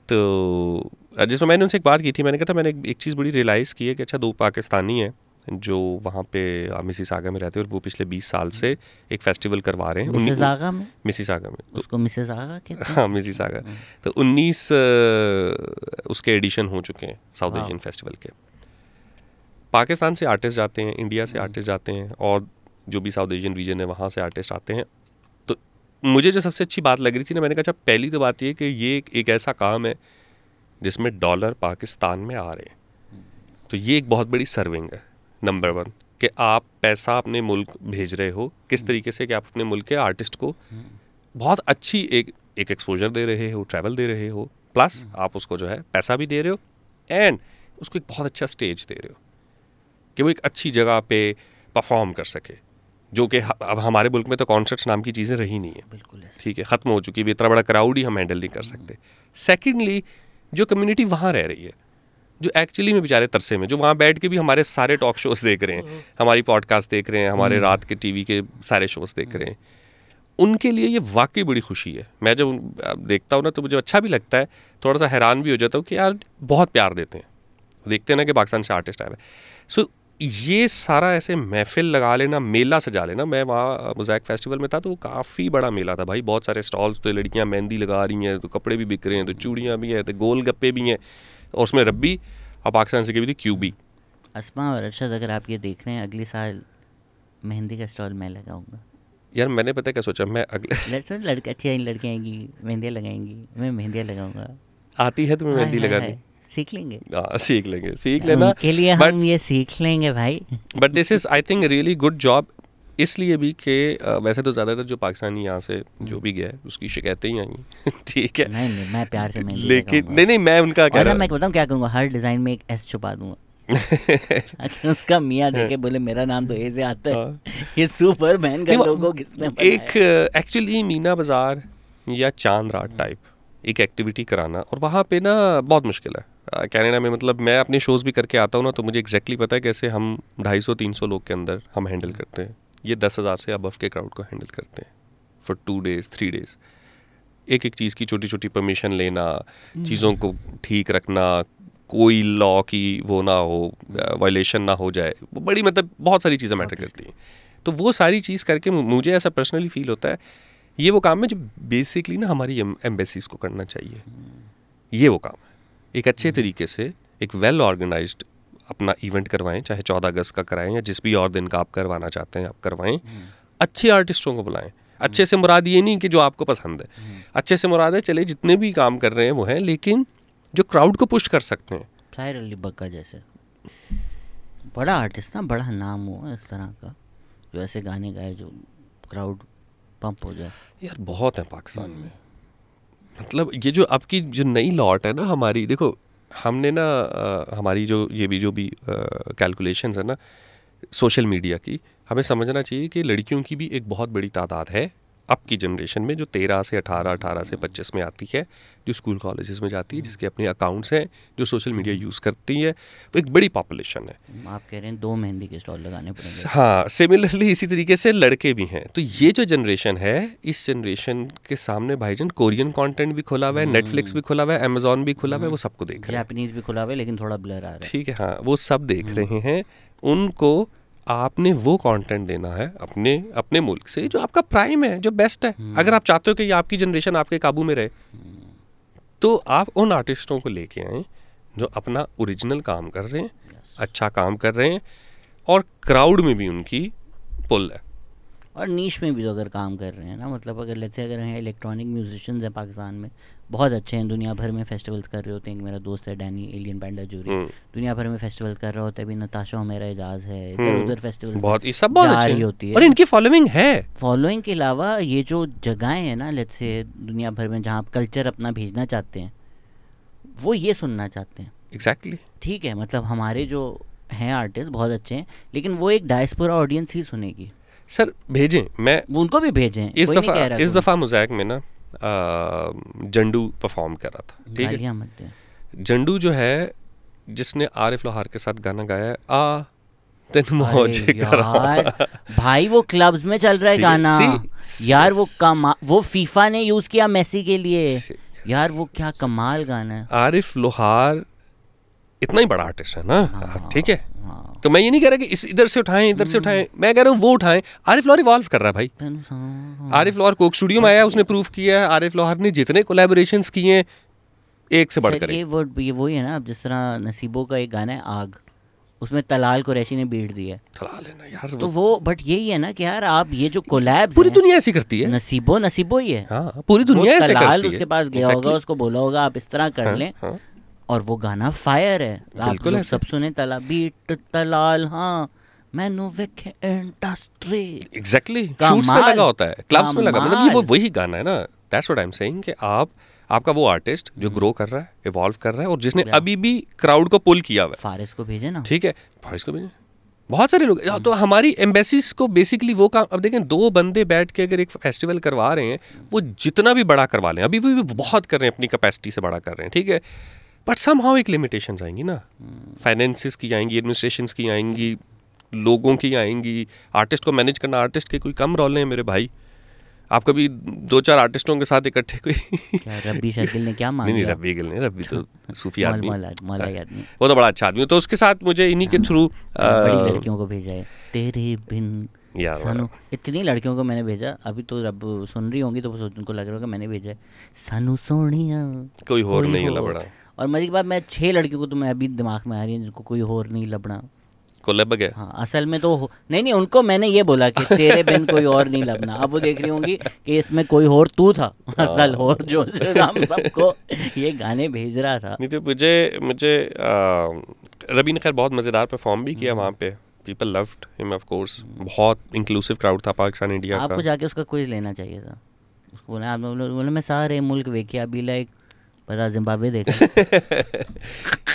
तो जिसमें मैंने उनसे एक बात की थी। मैंने कहा था मैंने एक चीज़ बड़ी रियलाइज़ की है कि अच्छा 2 पाकिस्तानी हैं जो वहाँ पे मिसिसागा में रहते हैं, और वो पिछले 20 साल से एक फेस्टिवल करवा रहे हैं मिसिसागा में। उसको मिसिसागा कहते हैं? हाँ, मिसिसागा। तो 19 उसके एडिशन हो चुके हैं साउथ एशियन फेस्टिवल के। पाकिस्तान से आर्टिस्ट जाते हैं, इंडिया से आर्टिस्ट जाते हैं, और जो भी साउथ एशियन रीजन है वहाँ से आर्टिस्ट आते हैं। तो मुझे जो सबसे अच्छी बात लग रही थी ना, मैंने कहा अच्छा पहली तो बात ये कि ये एक ऐसा काम है जिसमें डॉलर पाकिस्तान में आ रहे हैं, तो ये एक बहुत बड़ी सर्विंग है। नंबर 1 कि आप पैसा अपने मुल्क भेज रहे हो, किस तरीके से कि आप अपने मुल्क के आर्टिस्ट को बहुत अच्छी एक एक्सपोजर दे रहे हो, ट्रैवल दे रहे हो, प्लस आप उसको जो है पैसा भी दे रहे हो, एंड उसको एक बहुत अच्छा स्टेज दे रहे हो कि वो एक अच्छी जगह पे परफॉर्म कर सके, जो कि अब हमारे मुल्क में तो कॉन्सर्ट्स नाम की चीज़ें रही नहीं है, बिल्कुल ठीक है, ख़त्म हो चुकी है। इतना बड़ा क्राउड ही हम हैंडल नहीं कर सकते। सेकेंडली, जो कम्युनिटी वहाँ रह रही है, जो एक्चुअली में बेचारे तरसे में, जो वहाँ बैठ के भी हमारे सारे टॉक शोज़ देख रहे हैं, हमारी पॉडकास्ट देख रहे हैं, हमारे रात के टीवी के सारे शोज़ देख रहे हैं, उनके लिए ये वाकई बड़ी खुशी है। मैं जब देखता हूँ ना तो मुझे अच्छा भी लगता है, थोड़ा सा हैरान भी हो जाता हूँ कि यार बहुत प्यार देते हैं, देखते हैं ना कि पाकिस्तान से आर्टिस्ट आए हुए। सो ये सारा ऐसे महफिल लगा लेना, मेला सजा लेना। मैं वहाँ मोज़ैक फेस्टिवल में था तो वो काफ़ी बड़ा मेला था भाई, बहुत सारे स्टॉल्स, तो लड़कियाँ मेहंदी लगा रही हैं, तो कपड़े भी बिक रहे हैं, तो चूड़ियाँ भी हैं, तो गोल गप्पे भी हैं, और उसमें रब्बी और पाकिस्तान से भी थी क्यूबी। अस्मा और अरशद, अगर आप ये देख रहे हैं, अगले साल मेहंदी का स्टॉल मैं लगाऊंगा। यार मैंने पता क्या सोचा, मैं अगले लड़के अच्छी लड़कियाँ आएंगी, मेहंदियाँ लगाएंगी, मैं मेहंदियाँ लगाऊंगा। आती है तुम्हें मेहंदी लगानी? सीख लेंगे। सीख लेंगे, सीख लेना के लिए हम ये सीख लेंगे भाई। But this is I think really good job, इसलिए भी कि वैसे तो ज़्यादातर जो पाकिस्तानी यहाँ से जो भी गया है उसकी शिकायतें ही आई ठीक है। नहीं, मैं प्यार से मेहंदी लेकिन नहीं, मैं उनका कह रहा हूँ, मैं बताऊँ क्या करूँगा, हर डिज़ाइन में एक S छुपा दूंगा उसका मियाँ देखे बोले मेरा नाम तो ए से आता है, ये सुपरमैन का लोगो किसने बनाया? एक एक्चुअली मीना बाजार या चांद रात टाइप एक एक्टिविटी कराना, और वहाँ पे ना बहुत मुश्किल है कनाडा में। मतलब मैं अपने शोज़ भी करके आता हूँ ना, तो मुझे एग्जैक्टली पता है कैसे हम 250-300 लोग के अंदर हम हैंडल करते हैं। ये 10,000 से अबव के क्राउड को हैंडल करते हैं फॉर 2 days 3 days। एक एक चीज़ की छोटी छोटी परमिशन लेना, चीज़ों को ठीक रखना, कोई लॉ की वो ना हो, वायलेशन ना हो जाए, बड़ी मतलब बहुत सारी चीज़ें मैटर करती हैं। तो वो सारी चीज़ करके मुझे ऐसा पर्सनली फील होता है ये वो काम है जो बेसिकली ना हमारी एम्बेसीज को करना चाहिए। ये वो काम है, एक अच्छे तरीके से एक वेल ऑर्गेनाइज्ड अपना इवेंट करवाएं, चाहे 14 अगस्त का कराएं या जिस भी और दिन का आप करवाना चाहते हैं आप करवाएं। अच्छे आर्टिस्टों को बुलाएं। अच्छे से मुराद ये नहीं कि जो आपको पसंद है, अच्छे से मुराद है चले जितने भी काम कर रहे हैं वो हैं, लेकिन जो क्राउड को पुश कर सकते हैं। शायर अली बक्का जैसे बड़ा आर्टिस्ट ना, बड़ा नाम हुआ इस तरह का, जो ऐसे गाने गाए जो क्राउड पंप हो जाए। यार बहुत है पाकिस्तान में, मतलब ये जो आपकी जो नई लॉट है ना हमारी, देखो हमने ना हमारी जो भी कैलकुलेशंस है ना सोशल मीडिया की, हमें समझना चाहिए कि लड़कियों की भी एक बहुत बड़ी तादाद है अब की जनरेशन में, जो 13 से 18, 18 से 25 में आती है, जो स्कूल कॉलेजेस में जाती है, जिसके अपने अकाउंट्स हैं, जो सोशल मीडिया यूज़ करती है, वो एक बड़ी पॉपुलेशन है। आप कह रहे हैं 2 मेहंदी के स्टॉल लगाने पड़ेंगे। हाँ, सिमिलरली इसी तरीके से लड़के भी हैं। तो ये जो जनरेशन है, इस जनरेशन के सामने भाईजान कोरियन कंटेंट भी खुला हुआ है, नेटफ्लिक्स भी खुला हुआ है, अमेजोन भी खुला हुआ है, वो सबको देख रहे हैं। जापानीज भी खुला हुआ है लेकिन थोड़ा ब्लर आ रहा है। ठीक है, हाँ, वो सब देख रहे हैं। उनको आपने वो कंटेंट देना है अपने मुल्क से जो आपका प्राइम है, जो बेस्ट है। अगर आप चाहते हो कि ये आपकी जनरेशन आपके काबू में रहे, तो आप उन आर्टिस्टों को लेके आए जो अपना ओरिजिनल काम कर रहे हैं, अच्छा काम कर रहे हैं, और क्राउड में भी उनकी पुल है, और नीश में भी तो अगर काम कर रहे हैं ना, मतलब अगर लेट्स से अगर हैं इलेक्ट्रॉनिक म्यूजिशियंस हैं पाकिस्तान में, बहुत अच्छे हैं, दुनिया भर में फेस्टिवल्स कर रहे होते हैं। एक मेरा दोस्त है डैनी एलियन पैंडा जूरी, दुनिया भर में फेस्टिवल कर रहा होता है। अभी नताशा मेरा एजाज है, इधर उधर फेस्टिवल बहुत ये सब बहुत अच्छे होती है, और इनकी फॉलोइंग है। फॉलोइंग के अलावा ये जो जगहें हैं ना लेट्स से दुनिया भर में जहाँ आप कल्चर अपना भेजना चाहते हैं, वो ये सुनना चाहते हैं। एग्जैक्टली ठीक है, मतलब हमारे जो हैं आर्टिस्ट बहुत अच्छे हैं, लेकिन वो एक डायस्पोरा ऑडियंस ही सुनेगी। सर भेजें, मैं उनको भी भेजें। इस दफ़ा मोज़ैक में ना जंडू परफॉर्म कर रहा था। ठीक है, जंडू जो है जिसने आरिफ लोहार के साथ गाना गाया है, आ तेन मौजे यार भाई, वो क्लब्स में चल रहा है गाना यार, वो फीफा ने यूज किया मेसी के लिए यार, वो क्या कमाल गाना है। आरिफ लोहार इतना ही बड़ा आर्टिस्ट है ना। ठीक है, तो मैं ये नहीं कह रहा कि इधर से उठाएं इधर से उठाएं, मैं कह रहा हूँ वो उठाएं। आरिफ लोहार इवॉल्व कर रहा है भाई। आरिफ लोहार कोक स्टूडियो में आया, उसने प्रूफ किया है। आरिफ लोहार ने जितने कोलैबोरेशंस किए हैं एक से बढ़कर ये वही है ना। अब जिस तरह नसीबो का एक गाना है आग, उसमें तलाल कुरैशी ने बीट दिया है। तलाल है ना यार, तो वो बट यही है ना कि यार आप ये जो कोलैब पूरी दुनिया ऐसी करती है। नसीबो ही है। हाँ, पूरी दुनिया ऐसे करती है। तलाल उसके पास गया होगा, उसको बोला होगा आप इस तरह कर लें, और वो गाना फायर है। आप लोग सब सुने तला बीट तलाल, हाँ मैनू वेखे इंडस्ट्री एग्जैक्टली शूट्स में लगा होता है, क्लब्स में लगा, मतलब ये वो वही गाना है ना। That's what I am saying कि आपका वो आर्टिस्ट जो ग्रो कर रहा है, इवॉल्व कर रहा है, और जिसने अभी भी क्राउड को पुल किया हुआ है, फारिस को भेजे ना। ठीक है, फारिस को भेजे, बहुत सारे लोग। तो हमारी एम्बेसीज को बेसिकली वो काम, अब देखें 2 बंदे बैठ के अगर एक फेस्टिवल करवा रहे हैं, वो जितना भी बड़ा करवा लें, अभी भी बहुत कर रहे हैं, अपनी कैपेसिटी से बड़ा कर रहे हैं, ठीक है, बट समहाउ एक लिमिटेशंस आएंगी ना। फाइनेंसिस की आएंगी, एडमिनिस्ट्रेशंस की आएंगी, लोगों की आएंगी। आर्टिस्ट को मैनेज करना, आर्टिस्ट के कोई कम रोल नहीं है मेरे भाई। आप कभी 2-4 आर्टिस्टों के साथ इकट्ठे कोई क्या रब्बी शकील ने क्या मांगा? नहीं, रब्बी गिल नहीं, रब्बी तो सूफी आदमी, आदमी, वो तो बड़ा अच्छा आदमी है। तो उसके साथ मुझे इन्हीं के थ्रू बड़ी लड़कियों को भेजा है, तेरे बिन सानू, इतनी लड़कियों को मैंने भेजा। अभी तो रब सुन रही होंगी तो उनको लग रहा होगा मैंने भेजा है, सानू सोनिया कोई और नहीं लबड़ा। और मजे की बात, मैं 6 लड़कियों को तो मैं अभी दिमाग में आ रही है जिनको कोई और नहीं लबड़ा को लब गया। हाँ, असल में तो नहीं, उनको मैंने ये बोला कि तेरे बिन कोई और नहीं लबना। अब वो देख रही होंगी कि इसमें कोई और तू था, असल और जो हम सबको ये गाने भेज रहा था। नहीं तो मुझे रबी ने खैर बहुत मज़ेदार परफॉर्म भी किया वहाँ पे। People loved him of course. बहुत इंक्लूसिव क्राउड था पाकिस्तान इंडिया का। आपको जाके उसका क्विज लेना चाहिए था। उसको बोला, आप बोले मैं सारे मुल्क देखे, अभी लाइक पता जिम्बाब्वे देखा।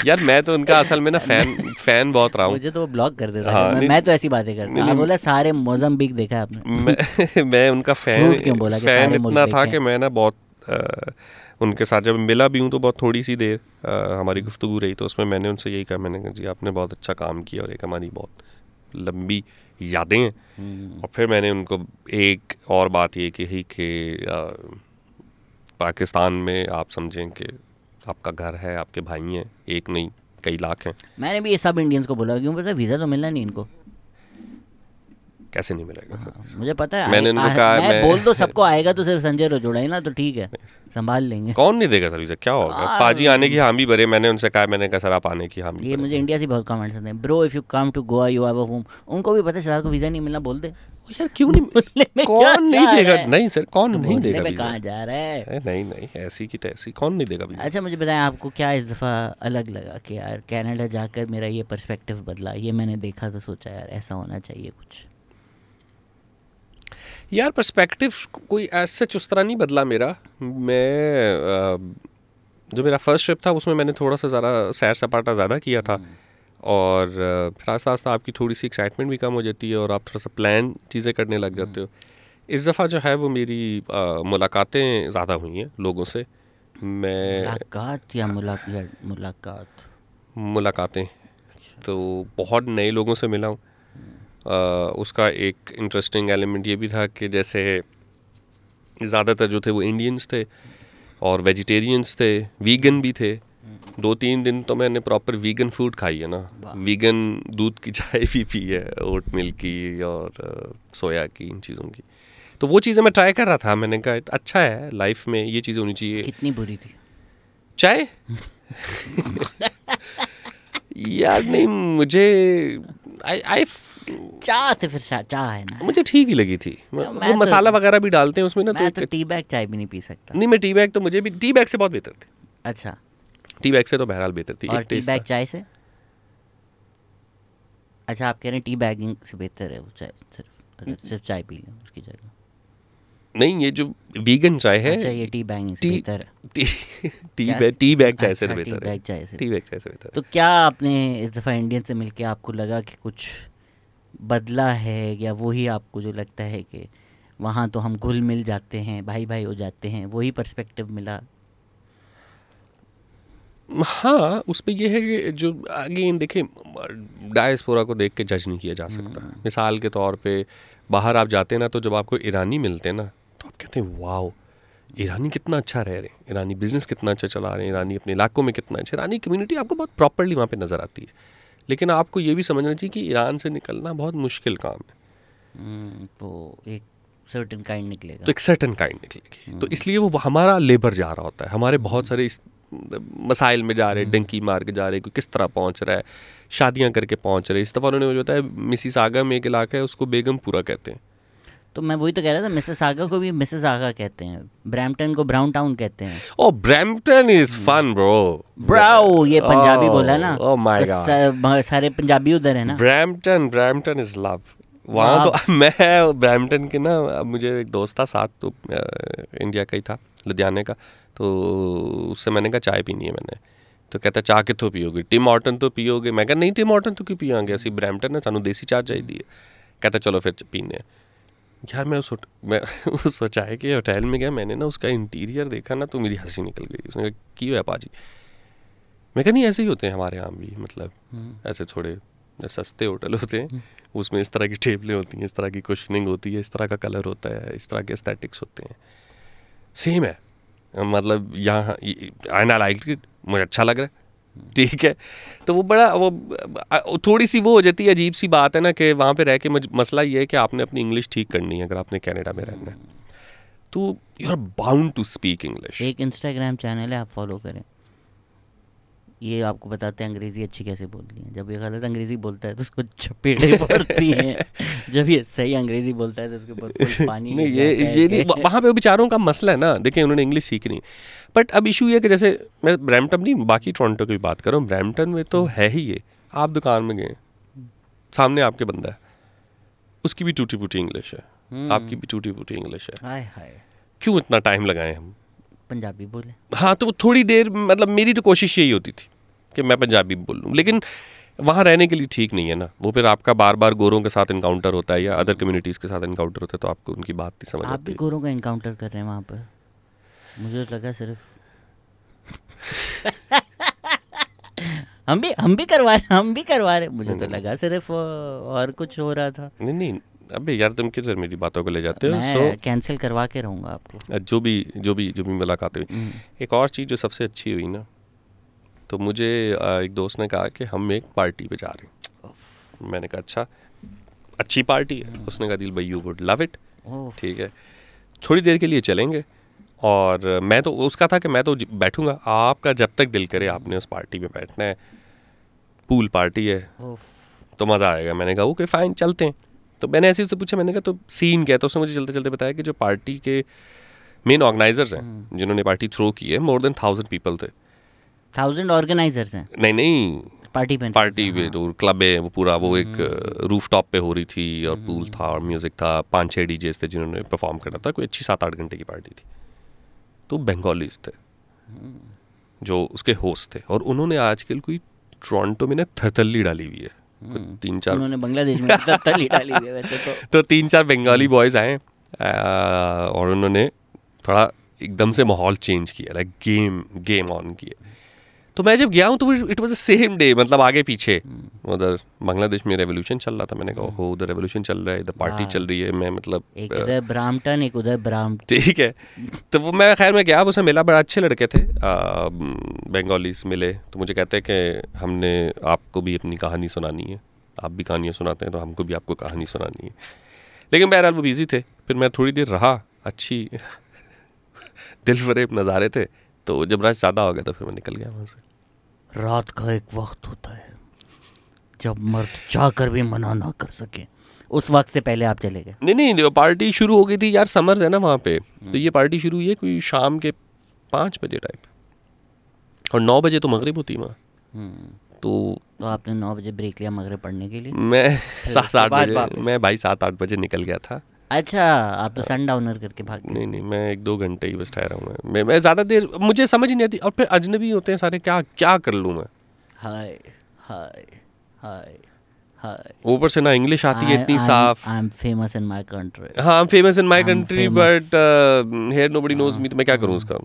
यार मैं तो उनका असल में ना फैन बहुत रहा हूँ। मुझे तो वो ब्लॉक कर देता है। मैं तो ऐसी बातें करता हूँ। बोला सारे मोज़ाम्बिक देखा है आपने? मैं उनका फैन इतना था कि मैं ना बहुत उनके साथ जब मिला भी हूँ तो बहुत थोड़ी सी देर हमारी गुफ्तगू रही, तो उसमें मैंने उनसे यही कहा, मैंने कहा जी आपने बहुत अच्छा काम किया और एक हमारी बहुत लंबी यादें हैं। और फिर मैंने उनको एक और बात ये कही कि पाकिस्तान में आप समझें कि आपका घर है, आपके भाई हैं, एक नहीं कई लाख हैं। मैंने भी ये सब इंडियंस को बोला, क्यों पता वीज़ा तो मिलना नहीं इनको। कैसे नहीं मिलेगा? हाँ, मुझे पता है। मैंने उनको कहा मैं बोल दो सबको आएगा तो सिर्फ संजय रोजोड़ा ही ना, तो ठीक है संभाल लेंगे। कौन नहीं देगा सर वीज़ा? क्या होगा? पाजी आने की हामी भरे। मैंने उनसे कहा, मैंने कहा सर आप आने की हामी। ये मुझे इंडिया से बहुत कमेंट्स आते हैं, bro if you come to Goa you have a home. उनको भी पता है शहजाद को वीज़ा नहीं मिलना, बोल दे यार। क्यों नहीं? कौन नहीं देगा? नहीं सर, कौन नहीं देगा? कहाँ जा रहा है? नहीं ऐसी की तैसी कौन नहीं देगा वीज़ा? अच्छा मुझे बताएं, आपको क्या इस दफ़ा अलग लगा कि यार कनाडा जाकर मेरा ये पर्सपेक्टिव बदला, ये मैंने देखा तो सोचा यार ऐसा होना चाहिए कुछ? यार पर्सपेक्टिव कोई ऐसे उस तरह नहीं बदला मेरा। मैं जो मेरा फर्स्ट ट्रिप था उसमें मैंने थोड़ा सा ज़रा सैर सपाटा ज़्यादा किया था, और फिर आस्ता आस्ता आपकी थोड़ी सी एक्साइटमेंट भी कम हो जाती है और आप थोड़ा सा प्लान चीज़ें करने लग जाते हो। इस दफ़ा जो है वो मेरी मुलाकातें ज़्यादा हुई हैं लोगों से। मैं मुलाकातें तो बहुत नए लोगों से मिला हूँ। उसका एक इंटरेस्टिंग एलिमेंट ये भी था कि जैसे ज़्यादातर जो थे वो इंडियंस थे और वेजिटेरियंस थे, वीगन भी थे। 2-3 दिन तो मैंने प्रॉपर वीगन फूड खाई है ना, वीगन दूध की चाय भी पी है, ओट मिल्क की और सोया की, इन चीज़ों की। तो वो चीज़ें मैं ट्राई कर रहा था। मैंने कहा अच्छा है, लाइफ में ये चीज़ें होनी चाहिए। कितनी बुरी थी चाय? यार नहीं, मुझे चाय तो फिर चाय है ना, मुझे ठीक ही लगी थी। वो मसाला वगैरह भी डालते हैं उसमें ना, मैं तो टी बैग चाय भी नहीं पी सकता। नहीं, मैं टी बैग तो मुझे भी टी बैग से बहुत बेहतर थी। अच्छा, टी बैग से तो बहरहाल बेहतर थी। और टी बैग चाय से? अच्छा, आप कह रहे हैं टी बैगिंग से बेहतर है वो चाय, सिर्फ चाय पी लें उसकी जगह? नहीं, ये जो वीगन चाय है, अच्छा ये टी बैगिंग से बेहतर है। टी बैग चाय से बेहतर है। टी बैग चाय से बेहतर। तो क्या आपने इस दफ़ा इंडियन से मिलके आपको लगा कि कुछ बदला है, या वही आपको जो लगता है कि वहाँ तो हम घुल मिल जाते हैं, भाई भाई हो जाते हैं, वही पर्सपेक्टिव मिला? हाँ, उस पर यह है कि जो अगेन देखें, डायस्पोरा को देख के जज नहीं किया जा सकता। मिसाल के तौर पे बाहर आप जाते हैं ना, तो जब आपको ईरानी मिलते हैं ना, तो आप कहते हैं वाओ, ईरानी कितना अच्छा रह रहे हैं, ईरानी बिजनेस कितना अच्छा चला रहे हैं, ईरानी अपने इलाकों में कितना अच्छा, ईरानी कम्युनिटी आपको बहुत प्रॉपरली वहाँ पे नज़र आती है। लेकिन आपको ये भी समझना चाहिए कि ईरान से निकलना बहुत मुश्किल काम है। तो एक सर्टेन काइंड निकलेगा, तो एक सर्टेन काइंड निकलेगी। तो इसलिए वो हमारा लेबर जा रहा होता है, हमारे बहुत सारे इस मसाइल में जा रहे हैं, डंकी मार के जा रहे हैं, कोई किस तरह पहुंच रहा है, शादियां करके पहुंच रहे हैं। इस दफ़ा उन्होंने मुझे बताया मिसिसागा में एक इलाका है, उसको बेगमपुरा कहते हैं। तो मैं वही तो कह रहा था, मिसिसागा को भी मिसिसागा कहते हैं, ब्रैम्पटन को ब्राउन टाउन कहते हैं। ओह, ब्रैम्पटन इज फन ब्रो। ये पंजाबी बोला ना। ओह माय गॉड, सारे पंजाबी उधर है ना। Brampton is love. वहाँ तो मैं ब्रैम्पटन के ना, मुझे एक दोस्त था साथ, तो इंडिया का ही था, लुधियाने का। तो उससे मैंने कहा चाय पीनी है मैंने, तो कहता चाह कितों पियोगे, टिम हॉर्टन तो पियोगे? मैं कहा नहीं, टिम हॉर्टन तो क्यों पियांगे, असी ब्रैम्पटन है, सानू देसी चाह चाहिए है। कहता चलो फिर पीने। यार मैं उस चाय के होटल में गया, मैंने ना उसका इंटीरियर देखा ना, तो मेरी हंसी निकल गई। उसने कहा की हुआ पाजी? मैं कहा नहीं, ऐसे ही होते हैं हमारे यहाँ भी, मतलब ऐसे थोड़े सस्ते होटल होते हैं, उसमें इस तरह की टेबलें होती हैं, इस तरह की कुशनिंग होती है, इस तरह का कलर होता है, इस तरह के एस्थेटिक्स होते हैं। सेम है, मतलब यहाँ आई लाइक इट, मुझे अच्छा लग रहा है, ठीक है। तो वो बड़ा वो थोड़ी सी वो हो जाती है, अजीब सी बात है ना, कि वहाँ पे रह के मसला ये है कि आपने अपनी इंग्लिश ठीक करनी है। अगर आपने कनाडा में रहना है तो you are bound to speak English. एक इंस्टाग्राम चैनल है, आप फॉलो करें, ये आपको बताते हैं अंग्रेज़ी अच्छी कैसे बोलनी है। जब ये गलत अंग्रेज़ी बोलता है तो उसको चपेड़े पड़ती हैं, जब ये सही अंग्रेज़ी बोलता है तो उसके ऊपर पानी नहीं, ये नहीं, वहाँ पे बेचारों का मसला है ना। देखिए उन्होंने इंग्लिश सीखनी, बट अब इशू ये कि जैसे मैं ब्रैम्पटन नहीं, बाकी टोरंटो की बात कर रहा हूँ, ब्रैम्पटन में तो है ही ये, आप दुकान में गए, सामने आपके बंदा है, उसकी भी टूटी फूटी इंग्लिश है, आपकी भी टूटी फूटी इंग्लिश है। हाय हाय, क्यों इतना टाइम लगाए हम? पंजाबी बोले। हाँ, तो थोड़ी देर, मतलब मेरी तो कोशिश यही होती थी कि मैं पंजाबी बोलूँ, लेकिन वहाँ रहने के लिए ठीक नहीं है ना। वो फिर आपका बार बार गोरों के साथ इनकाउंटर होता है या अदर कम्युनिटीज़ के साथ इनकाउंटर होता है, तो आपको उनकी बात नहीं समझ आती। आप भी गोरों का इनकाउंटर कर रहे हैं वहाँ पर? मुझे लगा सिर्फ हम भी करवा रहे मुझे तो लगा सिर्फ और कुछ हो रहा था। नहीं अबे यार तुम किधर मेरी बातों को ले जाते हो। मैं कैंसिल करवा के रहूँगा आपको जो भी मुलाकातें हुई। एक और चीज़ जो सबसे अच्छी हुई ना, तो मुझे एक दोस्त ने कहा कि हम एक पार्टी पे जा रहे हैं। मैंने कहा अच्छा, अच्छी पार्टी है। उसने कहा दिल भाई यू वुड लव इट, ठीक है थोड़ी देर के लिए चलेंगे। और मैं तो उसका था कि मैं तो बैठूंगा, आपका जब तक दिल करे आपने उस पार्टी में बैठना है, पूल पार्टी है तो मज़ा आएगा। मैंने कहा ओके फाइन चलते हैं। तो मैंने ऐसे उससे पूछा, मैंने कहा तो सीन क्या है, तो उसने मुझे चलते चलते बताया कि जो पार्टी के मेन ऑर्गेनाइजर्स हैं जिन्होंने पार्टी थ्रो की है, मोर देन 1000 पीपल थे। 1000 ऑर्गेनाइजर्स हैं? नहीं पार्टी पे तो क्लब है वो पूरा, वो एक रूफ टॉप पे हो रही थी और पूल था और म्यूजिक था, 5-6 डीजेस थे जिन्होंने परफॉर्म करना था। कोई अच्छी 7-8 घंटे की पार्टी थी। तो बंगालीज थे जो उसके होस्ट थे, और उन्होंने आजकल कोई टोरंटो में ना थरथल्ली डाली हुई है। 3-4 उन्होंने बांग्लादेश में थरथल्ली डाली हुई है वैसे तो 3-4 बंगाली बॉयज आए और उन्होंने थोड़ा एकदम से माहौल चेंज किया, लाइक गेम ऑन किया। तो मैं जब गया हूँ तो it was the same day, मतलब आगे पीछे उधर बांग्लादेश में रेवोल्यूशन चल रहा था। मैंने कहा हो उधर रेवोल्यूशन चल रहा है, इधर पार्टी चल रही है। मैं मतलब एक इधर ब्राम्पटन एक उधर ब्राम्पटन, ठीक है। तो वो मैं खैर मैं गया, उससे मिला, बड़ा अच्छे लड़के थे बंगालीज मिले। तो मुझे कहते हैं कि हमने आपको भी अपनी कहानी सुनानी है, आप भी कहानियाँ सुनाते हैं तो हमको भी आपको कहानी सुनानी है। लेकिन बहरहाल वो बिजी थे। फिर मैं थोड़ी देर रहा, अच्छी दिलफरेब नज़ारे थे। तो जब रश ज़्यादा हो गया तो फिर मैं निकल गया वहाँ से। रात का एक वक्त होता है जब मर्द चाहकर भी मना ना कर सके, उस वक्त से पहले आप चले गए? नहीं पार्टी शुरू हो गई थी यार, समर्स है ना वहाँ पे। तो ये पार्टी शुरू हुई है कोई शाम के 5 बजे टाइप, और 9 बजे तो मगरिब होती है वहाँ। तो आपने 9 बजे ब्रेक लिया मगरिब पढ़ने के लिए? मैं 7-8 बजे, मैं भाई 7-8 बजे निकल गया था। अच्छा, आप तो सनडाउनर करके भाग गए? नहीं मैं 1-2 घंटे ही बस ठहरा हूँ। मैं ज़्यादा देर मुझे समझ ही नहीं आती, और फिर अजनबी होते हैं सारे, क्या कर लूँ मैं। हाय हाय हाय हाय, ऊपर से ना इंग्लिश आती है इतनी साफ। I am famous in my country. हाँ, I am famous in my country but here nobody knows me. तो मैं क्या करूँ उसका?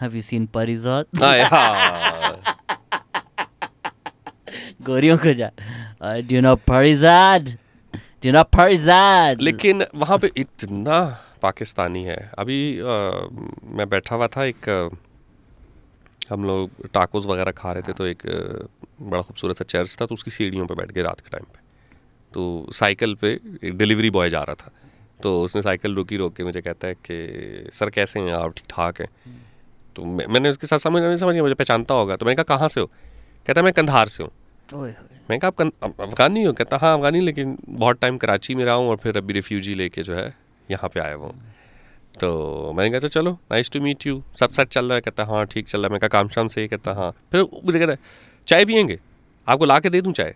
Have you seen Parijat? गोरियों को जा डू यू नो परिजात? लेकिन वहाँ पे इतना पाकिस्तानी है। अभी मैं बैठा हुआ था, एक हम लोग टाकोस वगैरह खा रहे थे, तो एक बड़ा खूबसूरत सा चर्च था, तो उसकी सीढ़ियों पे बैठ गए रात के टाइम पे। तो साइकिल पे एक डिलीवरी बॉय जा रहा था, तो उसने साइकिल रोक के मुझे कहता है कि सर कैसे हैं आप, ठीक ठाक हैं? तो मैंने उसके साथ समझ गया मुझे पहचानता होगा। तो मैंने कहा कहाँ से हो? कहता मैं कंधार से हूँ। मैंने कहा आप अफगानी हो? कहता हाँ अफगानी, लेकिन बहुत टाइम कराची में रहा हूँ और फिर अभी रिफ्यूजी लेके जो है यहाँ पे आया हुआ हूँ। तो मैंने कहा तो चलो नाइस टू मीट यू, सब सच चल रहा है? कहता हाँ ठीक चल रहा है। मैं कहा काम शाम से? कहता हाँ। फिर मुझे कहता है चाय पियेंगे, आपको ला के दे दूँ चाय?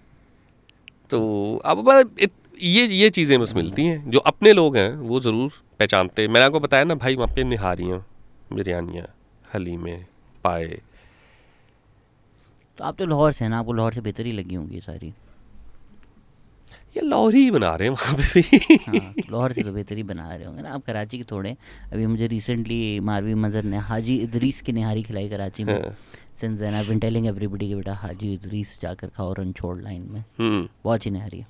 तो अब ये चीज़ें बस मिलती हैं, जो अपने लोग हैं वो ज़रूर पहचानते हैं। मैंने आपको बताया ना भाई, वहाँ पे निहारियाँ, बिरयानियाँ, हलीमे, पाए। तो आप तो लाहौर से हैं ना, आपको लाहौर से बेहतर ही लगी होंगी सारी। ये लाहौर ही बना रहे हैं वहाँ पे भी। हाँ, लाहौर से तो बेहतर ही बना रहे होंगे ना आप कराची के थोड़े। अभी मुझे रिसेंटली मारवी मज़र ने हाजी इदरीस की निहारी खिलाई कराची में। Since then I have been telling everybody कि बेटा हाजी इदरीस जाकर खाओ रणछोड़ लाइन में, बहुत अच्छी निहारी है।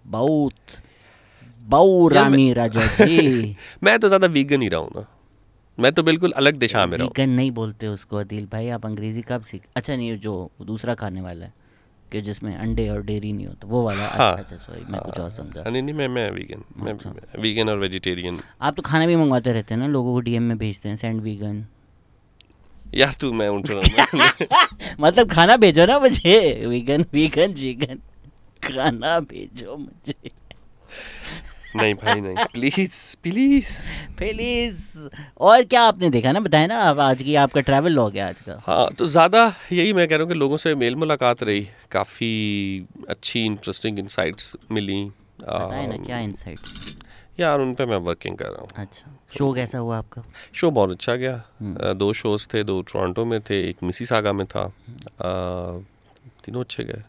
बहुत रामी राजा जी। मैं तो ज़्यादा वीगन ही रहा हूँ ना, मैं तो बिल्कुल अलग दिशा में रहा हूँ। वीगन नहीं बोलते उसको अदील भाई, आप अंग्रेज़ी कब सीख? अच्छा नहीं, जो दूसरा खाने वाला है कि जिसमें अंडे और डेयरी नहीं होता, वो वाला? हाँ, अच्छा सॉरी, मैं कुछ और समझा। नहीं मैं वीगन, मैं वीगन और वेजिटेरियन। आप तो खाना भी मंगवाते रहते हैं ना, लोगों को डीएम में भेजते हैं सेंड वीगन। यार तू मैं उठ रहा मतलब खाना भेजो ना मुझे, वीगन चिकन खाना भेजो मुझे। नहीं भाई नहीं, प्लीज। और क्या आपने देखा ना, बताया ना आप आज की आपका ट्रैवल लॉग है आज का। हाँ, तो ज़्यादा यही मैं कह रहा हूँ कि लोगों से मेल मुलाकात रही, काफ़ी अच्छी इंटरेस्टिंग इंसाइट्स मिली। बताए ना क्या इंसाइट्स? यार उन पे मैं वर्किंग कर रहा हूँ। अच्छा, शो कैसा हुआ आपका? शो बहुत अच्छा गया। 2 शोज़ थे, 2 टोरंटो में थे, एक मिसिसागा में था। तीनों अच्छे गए।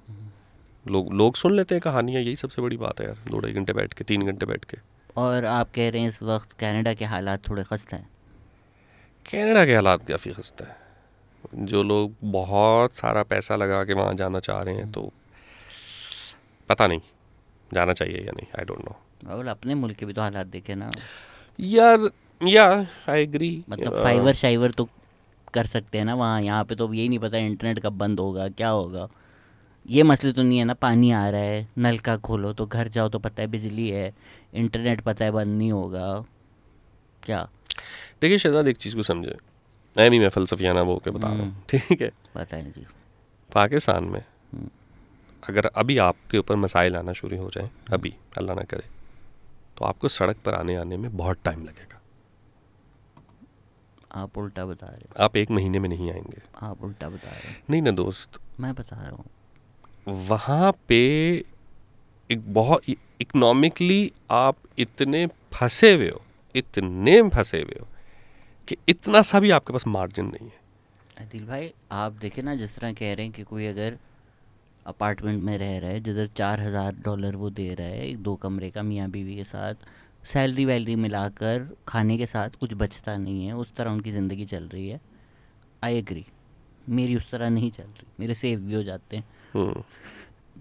लोग सुन लेते हैं कहानियाँ, यही सबसे बड़ी बात है यार। 2-2 घंटे बैठ के, 3 घंटे बैठ के। और आप कह रहे हैं इस वक्त कनाडा के हालात थोड़े खस्ता हैं? कनाडा के हालात काफ़ी खस्ता है। जो लोग बहुत सारा पैसा लगा के वहाँ जाना चाह रहे हैं, तो पता नहीं जाना चाहिए या नहीं, आई डोंट नो। और अपने मुल्क के भी तो हालात देखे ना यार, या आई एग्री, मतलब फाइवर शाइवर तो कर सकते हैं ना वहाँ, यहाँ पे तो यही नहीं पता इंटरनेट कब बंद होगा, क्या होगा। ये मसले तो नहीं है ना, पानी आ रहा है, नल का खोलो तो घर जाओ तो पता है बिजली है, इंटरनेट पता है बंद नहीं होगा, क्या। देखिए शहजाद, एक चीज़ को समझे, नहीं मैं फ़लसफ़ियाना वो के बता रहा हूँ, ठीक है। पता है जी। पाकिस्तान में अगर अभी आपके ऊपर मसाइल आना शुरू हो जाए, अभी अल्लाह ना करे, तो आपको सड़क पर आने में बहुत टाइम लगेगा। आप उल्टा बता रहे हो। आप 1 महीने में नहीं आएंगे। आप उल्टा बता रहे हो। नहीं ना दोस्त, मैं बता रहा हूँ। वहाँ पे एक बहुत इकोनॉमिकली आप इतने फंसे हुए हो कि इतना सा भी आपके पास मार्जिन नहीं है। आदिल भाई आप देखें ना, जिस तरह कह रहे हैं कि कोई अगर अपार्टमेंट में रह रहा है जिधर $4000 वो दे रहा है, 2 कमरे का मियाँ बीवी के साथ, सैलरी वैलरी मिलाकर खाने के साथ कुछ बचता नहीं है, उस तरह उनकी ज़िंदगी चल रही है। आई एग्री, मेरी उस तरह नहीं चल रही, मेरे सेव भी हो जाते हैं।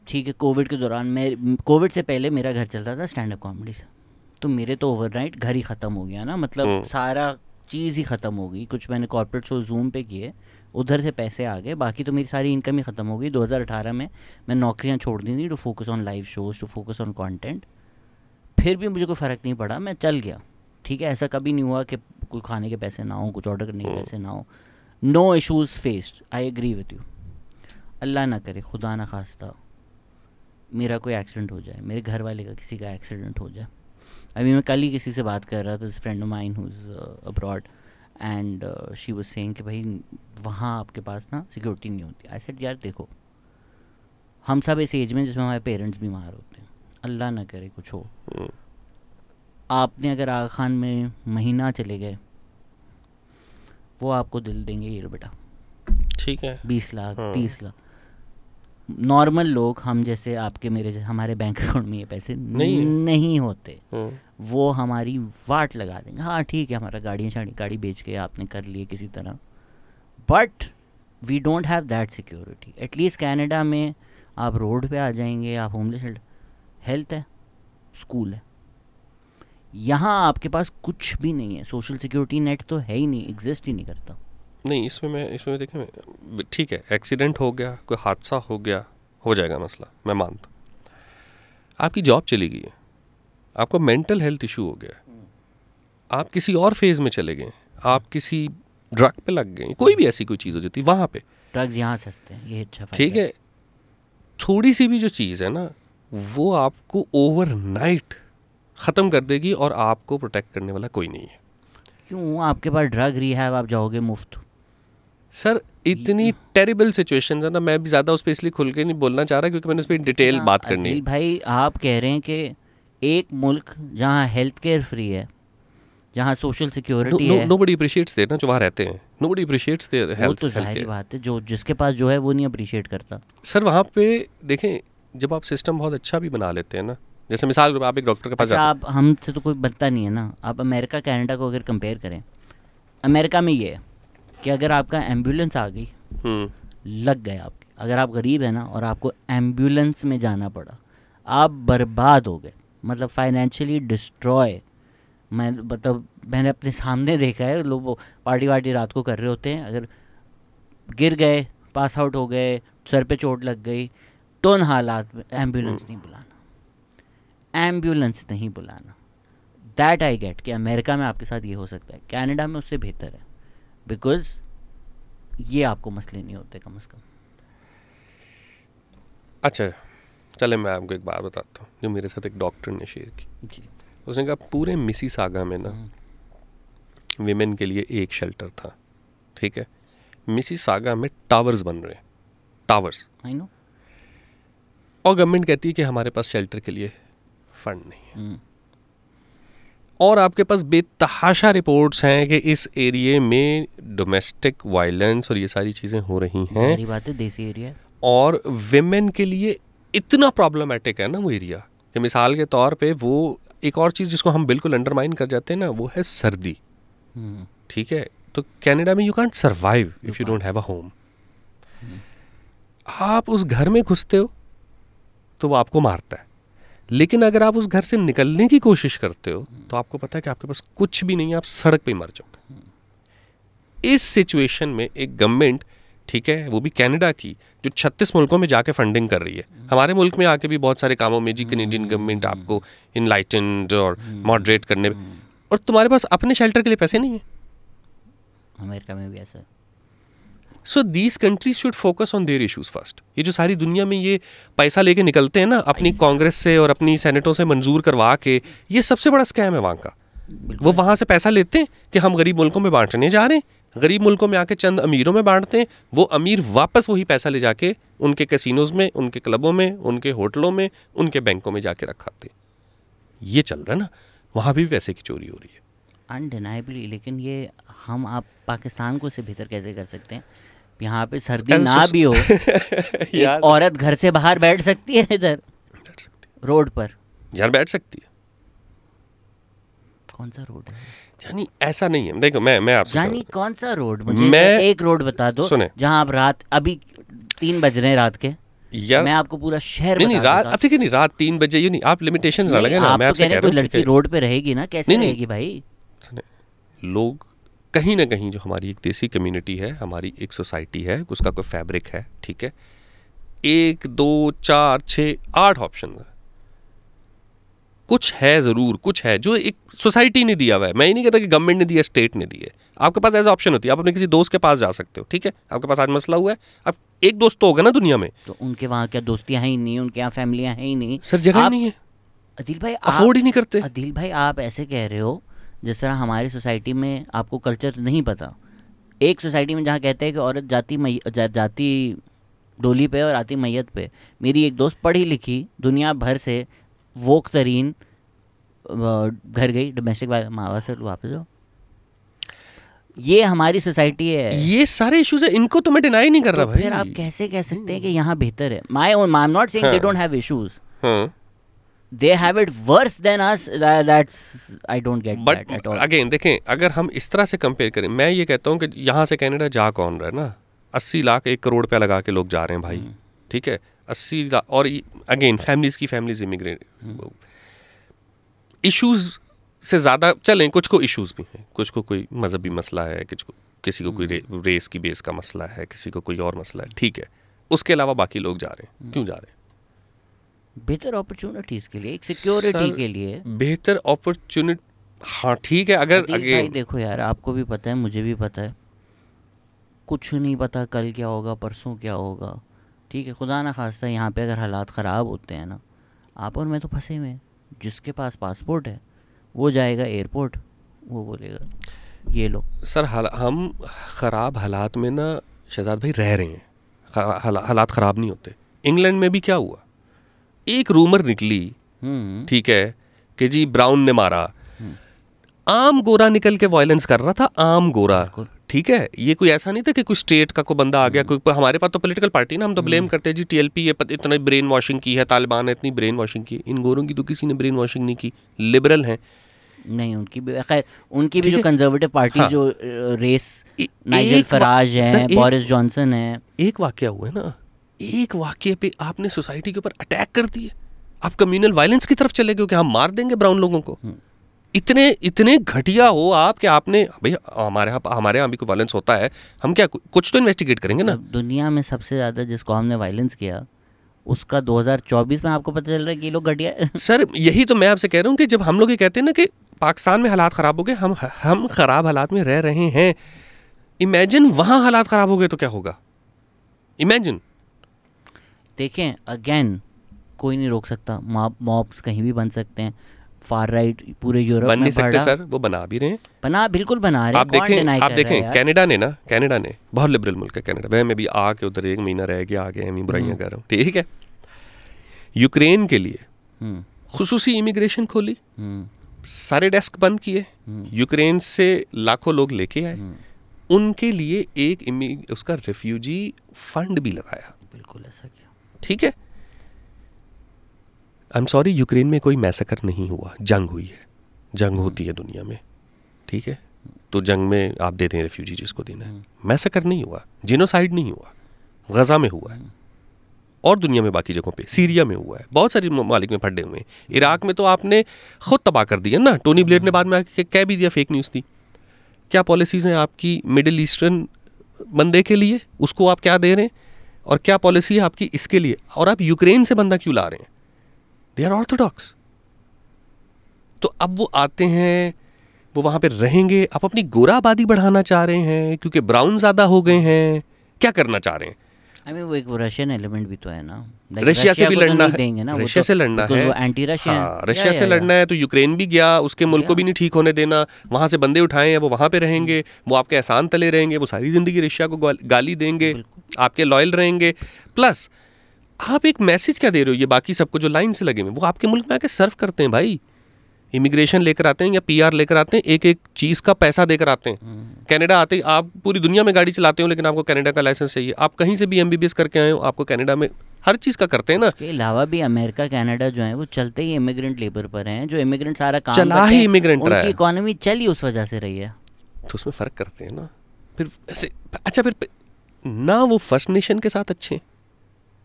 ठीक है, कोविड के दौरान कोविड से पहले मेरा घर चलता था स्टैंड अप कॉमेडी से, तो मेरे तो ओवरनाइट घर ही ख़त्म हो गया ना, मतलब सारा चीज़ ही ख़त्म हो गई। कुछ मैंने कॉर्पोरेट शो जूम पे किए, उधर से पैसे आ गए, बाकी तो मेरी सारी इनकम ही ख़त्म हो गई। 2018 में मैं नौकरियां छोड़ दी थी to focus on live shows, to focus on content. फिर भी मुझे कोई फ़र्क नहीं पड़ा, मैं चल गया। ठीक है, ऐसा कभी नहीं हुआ कि कोई खाने के पैसे ना हो, कुछ ऑर्डर करने के पैसे ना हो। No issues faced, I agree with you. Allah ना करे, खुदा ना खास्ता मेरा कोई एक्सीडेंट हो जाए, मेरे घर वाले का किसी का एक्सीडेंट हो जाए। अभी मैं कल ही किसी से बात कर रहा था, friend of mine who is abroad, and she was saying कि भाई वहाँ आपके पास ना सिक्योरिटी नहीं होती। आई सेड यार देखो, हम सब इस एज में जिसमें हमारे पेरेंट्स बीमार होते हैं, अल्लाह ना करे कुछ हो, आपने अगर आगा खान में महीना चले गए, वो आपको दिल देंगे, ये बेटा ठीक है 20 लाख 30 लाख। नॉर्मल लोग हम जैसे आपके मेरे जैसे, हमारे बैंक अकाउंट में ये पैसे नहीं होते, वो हमारी वाट लगा देंगे। हाँ ठीक है, हमारा गाड़ी बेच के आपने कर लिए किसी तरह, but we don't have that security. At least Canada में आप रोड पे आ जाएंगे, आप होमलेस शेल्टर, हेल्थ है, स्कूल है। यहाँ आपके पास कुछ भी नहीं है, सोशल सिक्योरिटी नेट तो है ही नहीं, एग्जिस्ट ही नहीं करता। नहीं, इसमें देखें, ठीक है एक्सीडेंट हो गया, कोई हादसा हो गया, हो जाएगा मसला, मैं मानता। आपकी जॉब चली गई है, आपको मेंटल हेल्थ इशू हो गया, आप किसी और फेज में चले गए, आप किसी ड्रग पे लग गए, कोई भी ऐसी कोई चीज़ हो जाती, वहाँ पे ड्रग्स यहाँ सस्ते हैं, ये अच्छा ठीक है। थोड़ी सी भी जो चीज़ है ना, वो आपको ओवरनाइट ख़त्म कर देगी और आपको प्रोटेक्ट करने वाला कोई नहीं है। क्यों, आपके पास ड्रग रिहैब, आप जाओगे मुफ्त। सर इतनी टेरिबल सिचुएशन है ना, मैं भी ज़्यादा उस पर इसलिए खुल के नहीं बोलना चाह रहा क्योंकि मैंने उस पर डिटेल बात करनी है। भाई आप कह रहे हैं कि एक मुल्क जहाँ हेल्थ केयर फ्री है, जहाँ सोशल सिक्योरिटी है, नोबडी अप्रिशिएट्स देयर ना, जो वहाँ रहते हैं, नोबडी अप्रिशिएट्स देयर हेल्थ। वो तो जाहिर बात है, जो जिसके पास जो है वो नहीं अप्रिशिएट करता। सर वहाँ पे देखें, जब आप सिस्टम बहुत अच्छा भी बना लेते हैं ना, जैसे मिसाल आप एक डॉक्टर के पास जाते हैं, आप हमसे तो कोई बनता नहीं है ना। आप अमेरिका कनाडा को अगर कंपेयर करें, अमेरिका में ये है कि अगर आपका एम्बुलेंस आ गई, लग गए आपके, अगर आप गरीब है ना और आपको एम्बुलेंस में जाना पड़ा, आप बर्बाद हो गए, मतलब फाइनेंशियली डिस्ट्रॉय। मैंने अपने सामने देखा है, लोग वो पार्टी वार्टी रात को कर रहे होते हैं, अगर गिर गए, पास आउट हो गए, सर पे चोट लग गई, तो उन हालात में एम्बुलेंस नहीं बुलाना। दैट आई गेट कि अमेरिका में आपके साथ ये हो सकता है, कनाडा में उससे बेहतर है, बिकॉज ये आपको मसले नहीं होते कम से कम। अच्छा चले, मैं आपको एक बात बताता हूँ जो मेरे साथ एक डॉक्टर ने शेयर की जी। उसने कहा पूरे मिसिसागा में ना विमेन के लिए एक शेल्टर था, ठीक है। मिसिसागा में टावर्स बन रहे हैं, टावर्स, आई नो, और गवर्नमेंट कहती है कि हमारे पास शेल्टर के लिए फंड नहीं है। और आपके पास बेतहाशा रिपोर्ट्स हैं कि इस एरिया में डोमेस्टिक वायलेंस और ये सारी चीज़ें हो रही हैं। सारी बातें देसी एरिया, और विमेन के लिए इतना प्रॉब्लमेटिक है ना वो एरिया कि मिसाल के तौर पे वो एक और चीज़ जिसको हम बिल्कुल अंडरमाइन कर जाते हैं ना, वो है सर्दी। ठीक है, तो कनाडा में you can't survive if you don't have a home. आप उस घर में घुसते हो तो वो आपको मारता है, लेकिन अगर आप उस घर से निकलने की कोशिश करते हो तो आपको पता है कि आपके पास कुछ भी नहीं है, आप सड़क पे ही मर जाओगे। इस सिचुएशन में एक गवर्नमेंट, ठीक है, वो भी कनाडा की, जो 36 मुल्कों में जाके फंडिंग कर रही है। हमारे मुल्क में आके भी बहुत सारे कामों में जी कैनेडियन गवर्नमेंट आपको इनलाइटेंड और मॉडरेट करने में, और तुम्हारे पास अपने शेल्टर के लिए पैसे नहीं है। अमेरिका में भी ऐसा है। So these countries should focus on their issues first. ये जो सारी दुनिया में ये पैसा लेके निकलते हैं ना अपनी कांग्रेस से और अपनी सेनेटों से मंजूर करवा के, ये सबसे बड़ा स्कैम है वहाँ का। वो वहाँ से पैसा लेते हैं कि हम गरीब मुल्कों में बांटने जा रहे हैं, गरीब मुल्कों में आके चंद अमीरों में बांटते हैं, वो अमीर वापस वही पैसा ले जाके उनके कैसीनोज में, उनके क्लबों में, उनके होटलों में, उनके बैंकों में जाके रखाते हैं। ये चल रहा है ना, वहाँ भी पैसे की चोरी हो रही है अनडिनाइबली। लेकिन ये हम आप पाकिस्तान को से बेहतर कैसे कर सकते हैं? यहाँ पे सर्दी ना भी हो एक औरत घर से बाहर बैठ सकती है, इधर रोड पर यार बैठ सकती है। कौन सा रोड है? यानी ऐसा नहीं है, देखो मैं आपसे यानी कौन सा रोड, मुझे एक रोड बता दो जहाँ आप रात, अभी 3 बज रहे हैं रात के, यार मैं आपको पूरा शहर नहीं रात, अब ठीक है नहीं, रात 3 बजे ये नहीं, आप लिमिटेशंस ना लगे ना। मैं आपसे कह रहा हूं लड़की रोड पे रहेगी ना, कैसे रहेगी भाई? लोग कहीं ना कहीं, जो हमारी एक देसी कम्युनिटी है, हमारी एक सोसाइटी है, उसका कोई फैब्रिक है, ठीक है, 1 2 4 6 8 ऑप्शन है, कुछ है ज़रूर, कुछ है जो एक सोसाइटी ने दिया हुआ है। मैं ये नहीं कहता कि गवर्नमेंट ने दिया, स्टेट ने दिया। आपके पास ऐसा ऑप्शन होती है, आप अपने किसी दोस्त के पास जा सकते हो, ठीक है, आपके पास आज मसला हुआ है, अब एक दोस्त तो होगा ना दुनिया में, तो उनके वहाँ क्या दोस्तियाँ हैं ही नहीं, उनके यहाँ फैमिलियाँ हैं ही नहीं, सर जगह नहीं है, अदिल भाई अफोर्ड ही नहीं करते। अदिल भाई आप ऐसे कह रहे हो जिस तरह हमारी सोसाइटी में आपको कल्चर नहीं पता। एक सोसाइटी में जहाँ कहते हैं कि औरत जाती डोली पे और आती मैयत पे। मेरी एक दोस्त पढ़ी लिखी, दुनिया भर से वोक तरीन, घर गई, डोमेस्टिक मावा से वापस हो। ये हमारी सोसाइटी है, ये सारे इश्यूज है, इनको तो मैं डिनाई नहीं कर रहा भाई। फिर आप कैसे कह सकते हैं कि यहाँ बेहतर है? I am not saying they don't have issues, they have it worse than us. That's I don't get But that at all. Again देखें, अगर हम इस तरह से कंपेयर करें, मैं ये कहता हूँ कि यहाँ से कनाडा जा कौन रहा है ना, 80 लाख 1 करोड़ रुपया लगा के लोग जा रहे हैं भाई, ठीक है, 80 लाख। और अगेन फैमिलीज इमिग्रेट, इश्यूज से ज़्यादा चलें, कुछ को इश्यूज भी हैं, कुछ को कोई मजहबी मसला है, किसी को कोई रेस की बेस का मसला है, किसी को कोई और मसला है, ठीक है, उसके अलावा बाकी लोग जा रहे हैं। क्यों जा रहे हैं? बेहतर अपॉर्चुनिटीज के लिए, एक सिक्योरिटी के लिए, बेहतर अपॉर्चुनिटी। हाँ ठीक है, अगर भाई देखो यार, आपको भी पता है, मुझे भी पता है, कुछ नहीं पता कल क्या होगा, परसों क्या होगा, ठीक है। खुदा ना खास्ता यहाँ पे अगर हालात ख़राब होते हैं ना, आप और मैं तो फंसे हुए हैं। जिसके पास पासपोर्ट है वो जाएगा एयरपोर्ट, वो बोलेगा ये लो। सर हम ख़राब हालात में ना शहजाद भाई रह रहे हैं, हालात ख़राब नहीं होते। इंग्लैंड में भी क्या हुआ, एक रूमर निकली, ठीक है, कि जी ब्राउन ने मारा, आम गोरा निकल के वायलेंस कर रहा था, आम गोरा, ठीक है। ये कोई ऐसा नहीं था कि कोई स्टेट का कोई बंदा आ गया, कोई हमारे पास तो पॉलिटिकल पार्टी ना, हम तो ब्लेम करते हैं जी TLP ये इतना ब्रेन वॉशिंग की है, तालिबान ने इतनी ब्रेन वॉशिंग की। इन गोरों की तो किसी ने ब्रेन वॉशिंग नहीं की, लिबरल हैं नहीं, उनकी भी खैर, उनकी भी जो कंजर्वेटिव पार्टी, हाँ, जो रेस, नाइजल फराज है, बोरिस जॉनसन है। एक वाकया हुआ है ना, एक वाकये पे आपने सोसाइटी के ऊपर अटैक कर दिए, आप कम्युनल वायलेंस की तरफ चले गए कि हम मार देंगे ब्राउन लोगों को। इतने घटिया हो आप कि आपने, भाई हमारे यहाँ भी कोई वायलेंस होता है, हम क्या कुछ तो इन्वेस्टिगेट करेंगे ना। दुनिया में सबसे ज़्यादा जिस कौम ने वायलेंस किया, उसका 2024 में आपको पता चल रहा है कि ये लोग घटिया। सर यही तो मैं आपसे कह रहा हूँ कि जब हम लोग ये कहते हैं ना कि पाकिस्तान में हालात ख़राब हो गए, हम ख़राब हालात में रह रहे हैं, इमेजिन वहाँ हालात ख़राब हो गए तो क्या होगा, इमेजिन। देखें अगेन, कोई नहीं रोक सकता, मॉब्स कहीं भी बन सकते हैं, फार राइट पूरे यूरोप बन नहीं सकते सर, वो बना भी रहे हैं, बिल्कुल बना रहे हैं। आप देखें कनाडा ने बहुत लिबरल मुल्क है कनाडा, वह मैं भी आके उधर 1 महीना रह गया, आ गया, मैं बुराइयां कर रहा हूँ, ठीक है। यूक्रेन के लिए खुसूसी इमिग्रेशन खोली, सारे डेस्क बंद किए, यूक्रेन से लाखों लोग लेके आए, उनके लिए एक उसका रेफ्यूजी फंड भी लगाया, बिल्कुल ऐसा किया, ठीक है। आई एम सॉरी, यूक्रेन में कोई मैसेकर नहीं हुआ, जंग हुई है, जंग होती है दुनिया में, ठीक है, तो जंग में आप देते हैं रेफ्यूजी जिसको देना है। मैसेकर नहीं हुआ, जिनोसाइड नहीं हुआ, गजा में हुआ है और दुनिया में बाकी जगहों पे, सीरिया में हुआ है, बहुत सारी ममालिक में फटे हुए हैं। इराक में तो आपने खुद तबाह कर दिया ना। टोनी ब्लेयर ने बाद में आके कह भी दिया, फेक न्यूज़ थी। क्या पॉलिसीज हैं आपकी मिडिल ईस्टर्न बंदे के लिए, उसको आप क्या दे रहे हैं, और क्या पॉलिसी है आपकी इसके लिए, और आप यूक्रेन से बंदा क्यों ला रहे हैं? They are orthodox. तो अब वो आते हैं, वो वहां पे रहेंगे। आप अपनी गोरा आबादी बढ़ाना चाह रहे हैं क्योंकि ब्राउन ज्यादा हो गए हैं, क्या करना चाह रहे हैं? वो एक रशियन एलिमेंट भी तो है ना, रशिया से भी लड़ना है, रशिया से लड़ना है, एंटी रशिया, रशिया से लड़ना है। तो यूक्रेन भी गया, उसके मुल्क को भी नहीं ठीक होने देना, वहां से बंदे उठाए हैं, वो वहां पे रहेंगे, वो आपके एहसान तले रहेंगे, वो सारी जिंदगी रशिया को गाली देंगे, आपके लॉयल रहेंगे। प्लस आप एक मैसेज क्या दे रहे हो? ये बाकी सबको जो लाइन से लगे हुए, वो आपके मुल्क में आके सर्व करते हैं भाई, इमिग्रेशन लेकर आते हैं या पीआर लेकर आते हैं, एक एक चीज़ का पैसा देकर आते हैं। कनाडा आते ही आप पूरी दुनिया में गाड़ी चलाते हो, लेकिन आपको कनाडा का लाइसेंस चाहिए। आप कहीं से भी एमबीबीएस करके आए हो, आपको कनाडा में हर चीज़ का करते हैं ना। इसके अलावा भी अमेरिका कनाडा जो है वो चलते ही इमिग्रेंट लेबर पर हैं, जो इमिग्रेंट सारा काम चला ही इमिग्रेंट रहा है, उनकी इकोनॉमी चली उस वजह से रही है। तो उसमें फ़र्क करते हैं ना फिर ऐसे। अच्छा, फिर ना वो फर्स्ट नेशन के साथ अच्छे,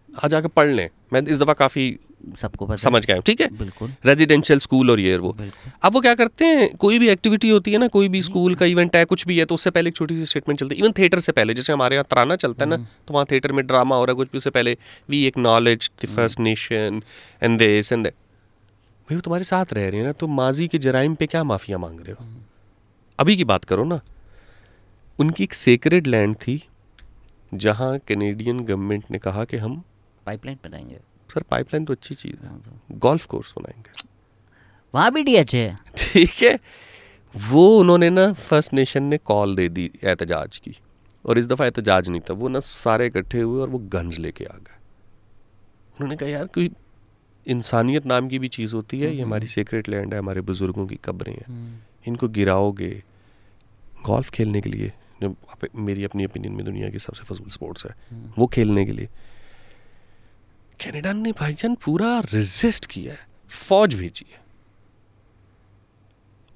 आज आके पढ़ लें। मैं इस दफ़ा काफ़ी सबको पता समझ गया हूँ, ठीक है, बिल्कुल रेजिडेंशियल स्कूल और ये वो। अब वो क्या करते हैं, कोई भी एक्टिविटी होती है ना, कोई भी स्कूल का इवेंट है, कुछ भी है, तो उससे पहले एक छोटी सी स्टेटमेंट चलती है। इवन थिएटर से पहले, जैसे हमारे यहाँ तराना चलता है ना, तो वहाँ थिएटर में ड्रामा हो रहा है, कुछ भी, उससे पहले we acknowledge the first nation and this and that. भाई वो तुम्हारे साथ रह रहे हैं ना, तो माजी के जराइम पे क्या माफिया मांग रहे हो? अभी की बात करो ना। उनकी एक सेक्रेड लैंड थी जहाँ कैनेडियन गवर्नमेंट ने कहा कि हम पाइपलाइन बनाएंगे। सर पाइपलाइन तो अच्छी चीज़ है, गोल्फ कोर्स बनाएंगे, वहाँ भी डीएच है, ठीक है। वो उन्होंने ना फर्स्ट नेशन ने कॉल दे दी एहतजाज की, और इस दफ़ा एहतजाज नहीं था, वो ना सारे इकट्ठे हुए और वो गन्स लेके आ गए। उन्होंने कहा यार कोई इंसानियत नाम की भी चीज़ होती है, ये हमारी सीक्रेट लैंड है, हमारे बुजुर्गों की कब्रें हैं, इनको गिराओगे गोल्फ खेलने के लिए, जो मेरी अपनी ओपिनियन में दुनिया की सबसे फजूल स्पोर्ट्स है, वो खेलने के लिए। कनाडा ने भाईजान पूरा रेजिस्ट किया है, फौज भेजी है,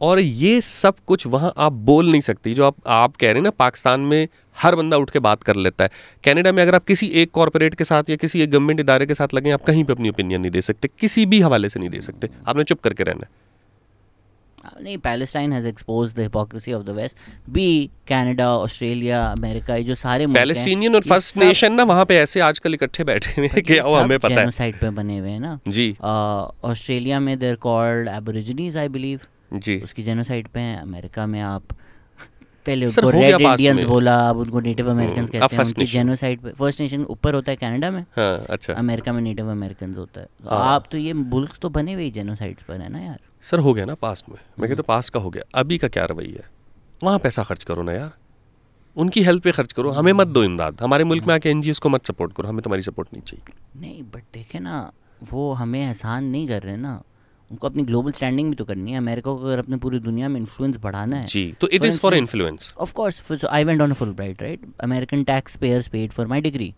और ये सब कुछ वहां आप बोल नहीं सकती। जो आप कह रहे हैं ना, पाकिस्तान में हर बंदा उठ के बात कर लेता है, कनाडा में अगर आप किसी एक कॉर्पोरेट के साथ या किसी एक गवर्नमेंट इदारे के साथ लगे, आप कहीं पे अपनी ओपिनियन नहीं दे सकते, किसी भी हवाले से नहीं दे सकते, आपने चुप करके रहना है। नहीं, Palestine has exposed the hypocrisy of the west. Be Canada, Australia, America, ये जो सारे पैलेस्टीनियन और फर्स्ट नेशन ना वहाँ पे ऐसे आजकल इकट्ठे बैठे हुए हैं कि वो हमें पता है, जेनोसाइड पे बने हुए हैं ना जी। ऑस्ट्रेलिया में they're called Aborigines I believe जी, उसकी जेनोसाइड पे हैं। अमेरिका में आप पहले उनको रेड इंडियंस बोला, अब उनको नेटिव अमेरिकन्स कहते हैं, उनकी जेनोसाइड पे। फर्स्ट नेशन ऊपर होता है कनाडा में, हाँ, अच्छा, अमेरिका में नेटिव अमेरिकन्स होता है। तो आप तो ये मुल्क तो बने हुए जेनोसाइड्स पर है ना यार। सर हो गया ना पास्ट में, मैं कहता पास्ट का हो गया, अभी का क्या रवैया है? वहाँ पैसा खर्च करो ना यार, उनकी हेल्प पे खर्च करो, हमें मत दो इमदाद, हमारे मुल्क में आके एनजीओस को मत सपोर्ट करो, हमें तुम्हारी सपोर्ट नहीं चाहिए। नहीं, बट देखे ना, वो हमें एहसान नहीं कर रहे ना, उनको अपनी ग्लोबल स्टैंडिंग भी तो करनी है। अमेरिका को अगर अपने पूरी दुनिया में इन्फ्लुएंस बढ़ाना है जी, तो it is for influence of course. I went on a Fulbright, right, American tax payers paid for my degree.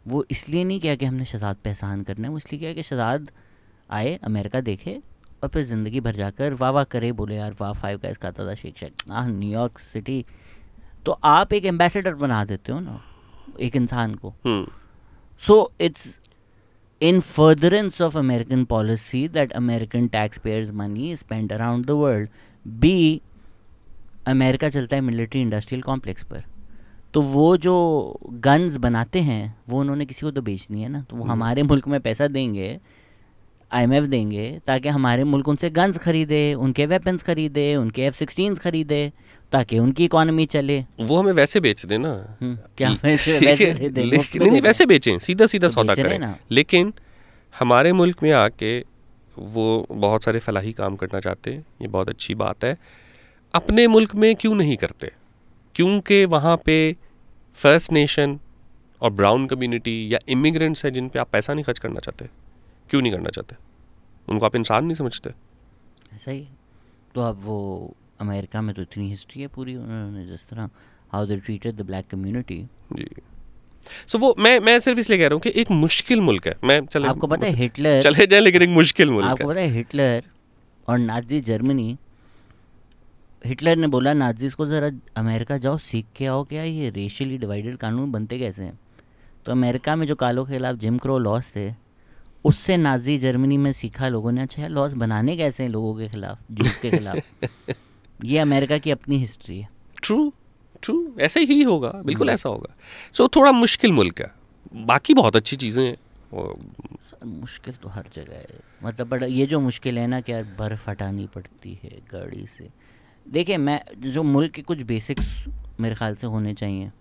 वो इसलिए नहीं किया कि हमने शहजाद पे एहसान करना है, वो इसलिए किया कि शहजाद आए, अमेरिका देखे और फिर ज़िंदगी भर जाकर वाह वाह करे, बोले यार वाह, 5 गाइस खाता था शेक शेक, न्यूयॉर्क सिटी। तो आप एक एम्बेसडर बना देते हो ना एक इंसान को। So it's in furtherance of American policy that American taxpayers' money is spent around the world. B, America चलता है मिलिट्री इंडस्ट्रियल कॉम्प्लेक्स पर, तो वो जो गन्स बनाते हैं वो उन्होंने किसी को तो बेचनी है ना, तो वो हमारे मुल्क में पैसा देंगे, IMF देंगे, ताकि हमारे मुल्क उनसे गन्स खरीदे, उनके वेपन्स खरीदे, उनके F-16 खरीदे, ताकि उनकी इकोनॉमी चले। वो हमें वैसे बेच देना, क्या वैसे दे दे? नहीं, वैसे बेचें, सीधा सीधा सौदा करें, लेकिन हमारे मुल्क में आके वो बहुत सारे फलाही काम करना चाहते हैं, ये बहुत अच्छी बात है। अपने मुल्क में क्यों नहीं करते? क्योंकि वहाँ पे फर्स्ट नेशन और ब्राउन कम्युनिटी या इमिग्रेंट्स हैं जिन पे आप पैसा नहीं खर्च करना चाहते। क्यों नहीं करना चाहते? उनको आप इंसान नहीं समझते? ऐसा ही। तो अब वो अमेरिका में तो इतनी हिस्ट्री है पूरी, उन्होंने जिस तरह how they treated the black community. जी, सो वो मैं सिर्फ इसलिए कह रहा हूँ कि एक मुश्किल मुल्क है। मैं चले, आपको पता है हिटलर चले जाए, लेकिन एक मुश्किल मुल्क आपको पता है हिटलर और नाज़ी जर्मनी हिटलर ने बोला नाजीज को ज़रा अमेरिका जाओ सीख के आओ क्या ये रेशियली डिवाइडेड कानून बनते कैसे हैं। तो अमेरिका में जो कालों के खिलाफ जिम क्रो लॉस थे, उससे नाजी जर्मनी में सीखा लोगों ने, अच्छा लॉस बनाने कैसे हैं लोगों के खिलाफ, जूस के खिलाफ। ये अमेरिका की अपनी हिस्ट्री है। ट्रू ट्रू, ऐसे ही होगा, बिल्कुल ऐसा होगा। सो थोड़ा मुश्किल मुल्क है, बाकी बहुत अच्छी चीज़ें हैं। मुश्किल तो हर जगह है, मतलब बट ये जो मुश्किल है ना कि यार बर्फ़ हटानी पड़ती है गाड़ी से। देखिए मैं जो मुल्क के कुछ बेसिक्स मेरे ख्याल से होने चाहिए,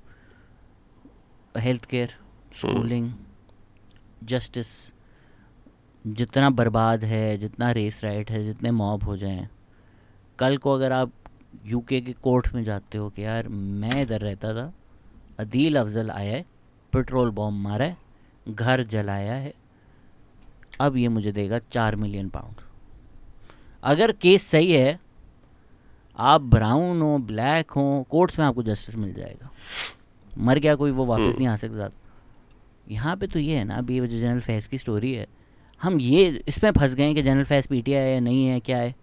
हेल्थ केयर, स्कूलिंग, जस्टिस, जितना बर्बाद है, जितना रेस राइट है, जितने मॉब हो जाएं, कल को अगर आप यूके के कोर्ट में जाते हो कि यार मैं इधर रहता था, अदील अफजल आया है, पेट्रोल बॉम्ब मारा है, घर जलाया है, अब ये मुझे देगा 4 मिलियन पाउंड। अगर केस सही है, आप ब्राउन हो ब्लैक हो, कोर्ट्स में आपको जस्टिस मिल जाएगा। मर गया कोई, वो वापस नहीं आ सकता। यहाँ पे तो ये है ना, अभी ये जो जनरल फैज़ की स्टोरी है, हम ये इसमें फंस गए हैं कि जनरल फैज़ पीटीआई है या नहीं है, क्या है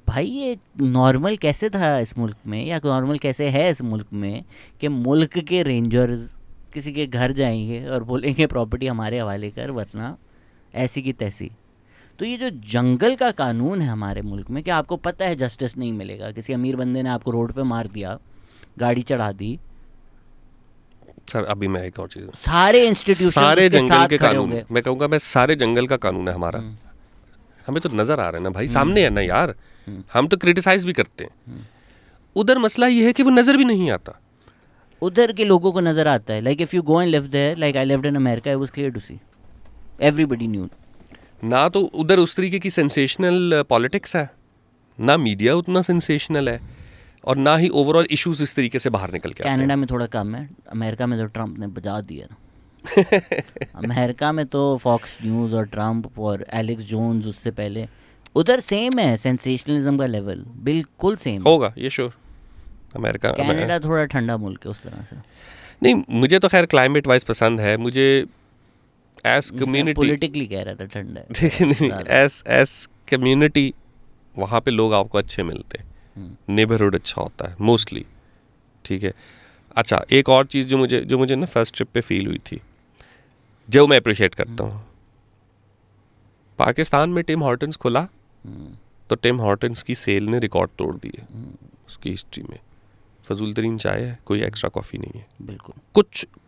भाई। ये नॉर्मल कैसे था इस मुल्क में, या नॉर्मल कैसे है इस मुल्क में कि मुल्क के रेंजर्स किसी के घर जाएंगे और बोलेंगे प्रॉपर्टी हमारे हवाले कर, वरना ऐसी की तैसी। तो ये जो जंगल का कानून है हमारे मुल्क में कि आपको पता है जस्टिस नहीं मिलेगा, किसी अमीर बंदे ने आपको रोड पे मार दिया, गाड़ी चढ़ा दी। सर अभी मैं एक और चीज़, सारे इंस्टीट्यूशन सारे जंगल के कानून, मैं कहूँगा मैं सारे जंगल का कानून है हमारा, हमें तो नज़र आ रहा है ना भाई, सामने है ना यार, हम तो क्रिटिसाइज भी करते हैं। उधर मसला ये है कि वो नज़र भी नहीं आता। उधर के लोगों को नज़र आता है, like if you go and live there, like I lived in America, it was clear to see, everybody knew. ना तो उधर उस तरीके की सेंसेशनल पॉलिटिक्स है, ना मीडिया उतना सेंसेशनल है, और ना ही ओवरऑल इश्यूज इस तरीके से बाहर निकल के आते हैं। कनाडा में थोड़ा कम है, अमेरिका में तो ट्रंप ने बजा दिया ना। अमेरिका में तो फॉक्स न्यूज़ और ट्रंप और एलेक्स जोन्स, उससे पहले उधर सेम है सेंसेशनलिज्म का लेवल, बिल्कुल सेम होगा ये श्योर। अमेरिका, कनाडा थोड़ा ठंडा मुल्क है उस तरह से। नहीं, मुझे तो खैर क्लाइमेट वाइज पसंद है, मुझे एज कम्युनिटी, पॉलिटिकली कह रहा था ठंडा है, एज कम्युनिटी वहाँ पे लोग आपको अच्छे मिलते हैं, नेबरहुड अच्छा होता है मोस्टली, ठीक है। अच्छा, एक और चीज़ जो मुझे ना फर्स्ट ट्रिप पे फील हुई थी, जो मैं अप्रिशिएट करता हूँ, पाकिस्तान में टिम हॉर्टन्स खुला तो टिम हॉर्टन्स की सेल ने रिकॉर्ड तोड़ दिए उसकी हिस्ट्री में। फजूल तरीन चाय है, कोई एक्स्ट्रा कॉफ़ी नहीं है, बिल्कुल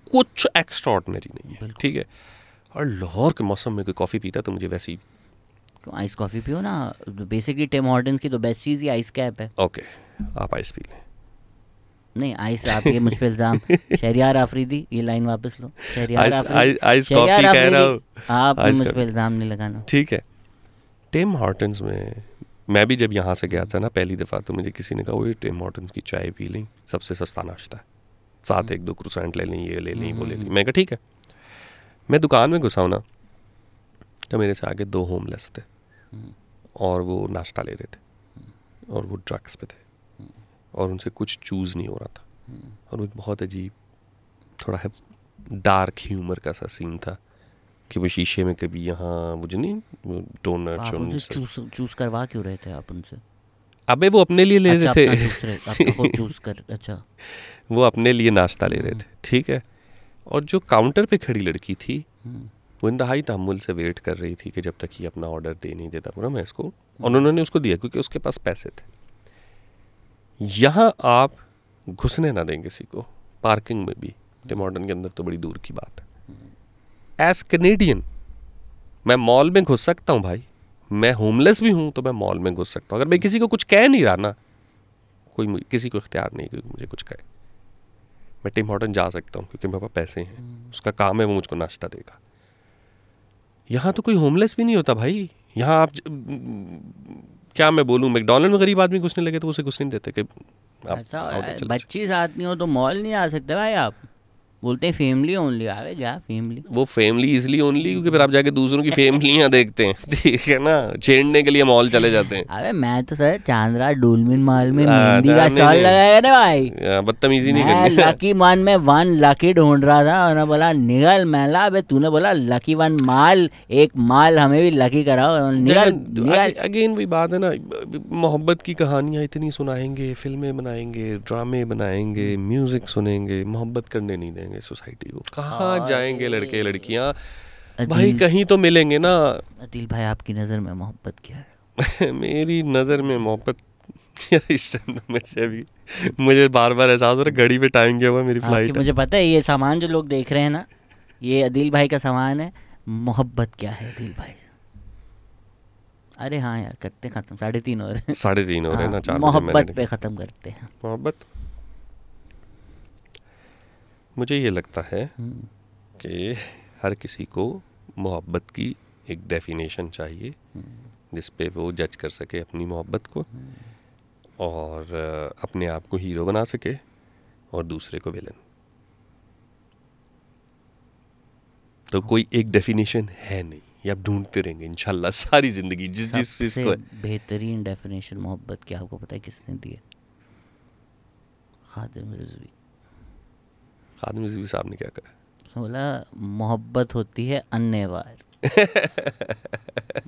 कुछ एक्स्ट्रा ऑर्डिनरी नहीं है, ठीक है। और लाहौर के मौसम में कोई कॉफ़ी पीता तो मुझे वैसे ही, आइस कॉफ़ी पियो ना। बेसिकली टिम हॉर्टन्स की तो बेस्ट चीज़ ही आइस कैप है। ओके, आप आइस पी लें। नहीं, आइस आपके मुझ पे इल्ज़ाम। शहरियार आफरीदी, ये लाइन वापस लो। शहरियार आफरीदी, आइस कॉफ़ी कह रहा हूँ, आप मुझ पे इल्ज़ाम नहीं लगाना, ठीक है। टिम हॉर्टन्स में मैं भी जब यहाँ से गया था ना पहली दफ़ा, तो मुझे किसी ने कहा वो टिम हॉर्टन्स की चाय पी लें, सबसे सस्ता नाश्ता है, साथ 1-2 क्रोसेंट ले लें, ये ले लें, वो ले लें। मैं कहा ठीक है। मैं दुकान में घुसा हूँ ना, तो मेरे से आगे 2 होमलेस थे और वो नाश्ता ले रहे थे और वो ड्रग्स पे थे और उनसे कुछ चूज़ नहीं हो रहा था, और वो एक बहुत अजीब थोड़ा है डार्क ह्यूमर का सा सीन था कि वो शीशे में कभी यहाँ मुझे नहीं डोनट चूज करवा क्यों रहे थे आप उनसे? अबे वो अपने लिए ले रहे थे, अच्छा वो अपने लिए नाश्ता ले रहे थे, ठीक है। और जो काउंटर पे खड़ी लड़की थी वो इंतहाई तहम्मुल से वेट कर रही थी कि जब तक ये अपना ऑर्डर दे नहीं देता पूरा मैं इसको, और उन्होंने उसको दिया क्योंकि उसके पास पैसे थे। यहाँ आप घुसने ना दें किसी को, पार्किंग में भी टिम हॉर्टन के अंदर तो बड़ी दूर की बात है। एज कैनेडियन मैं मॉल में घुस सकता हूँ भाई, मैं होमलेस भी हूँ तो मैं मॉल में घुस सकता हूँ, अगर मैं किसी को कुछ कह नहीं रहा ना, कोई किसी को इख्तियार नहीं कि मुझे कुछ कहे, मैं टिम हॉर्टन जा सकता हूँ क्योंकि मेरे पास पैसे हैं, उसका काम है वो मुझको नाश्ता देगा। यहाँ तो कोई होमलेस भी नहीं होता भाई। यहाँ आप क्या मैं बोलूँ, मैकडॉनल्ड में गरीब आदमी घुसने लगे तो उसे घुसने नहीं देते कि बच्ची साथ नहीं हो तो मॉल नहीं आ सकते भाई आप। बोलते हैं फैमिली ओनली, आवे क्या फैमिली, वो फैमिली इसलिए ओनली क्योंकि फिर आप जाके दूसरों की फैमिलियां देखते हैं, ठीक है ना, छेड़ने के लिए मॉल चले जाते हैं। अबे मैं तो सर चांदरा डोलमिन मॉल में मेहंदी का स्टॉल लगाया ना भाई, बदतमीजी नहीं मैं करनी। लकी वन में 1 लकी ढूंढ रहा था और बोला निगल मैला, अबे तूने बोला लकी वन माल, एक माल हमें भी लकी कराओ, निगल। अगेन वही बात है ना, मोहब्बत की कहानियां इतनी सुनाएंगे, फिल्में बनाएंगे, ड्रामे बनाएंगे, म्यूजिक सुनेंगे, मोहब्बत करने नहीं देंगे सोसाइटी को। कहाँ जाएंगे लड़के लड़कियां भाई, कहीं तो मिलेंगे ना। अदिल भाई आपकी नज़र में मोहब्बत क्या है? मेरी नज़र में मोहब्बत यार इस टाइम तो मुझे बार बार एहसास हो रहा है घड़ी पे टाइम गया हुआ, मेरी फ्लाइट है। मुझे पता है ये सामान जो लोग देख रहे हैं ना, ये अदिल भाई का सामान है। मोहब्बत क्या है अदिल भाई? अरे हाँ यार करते खत्म, 3:30 हो रहे हैं। 3:30 हो रहे हैं ना, 4 मोहब्बत पे ख़त्म करते हैं। मोहब्बत, मुझे ये लगता है कि हर किसी को मोहब्बत की एक डेफिनेशन चाहिए जिस पे वो जज कर सके अपनी मोहब्बत को और अपने आप को हीरो बना सके और दूसरे को विलन। तो कोई एक डेफिनेशन है नहीं, ये आप ढूंढते रहेंगे इंशाल्लाह सारी जिंदगी। जिस को बेहतरीन डेफिनेशन मोहब्बत की आपको पता है किसने दी है? खादिम रिजवी। खादिम रिजवी साहब ने क्या कहा? बोला मोहब्बत होती है अन्यवार।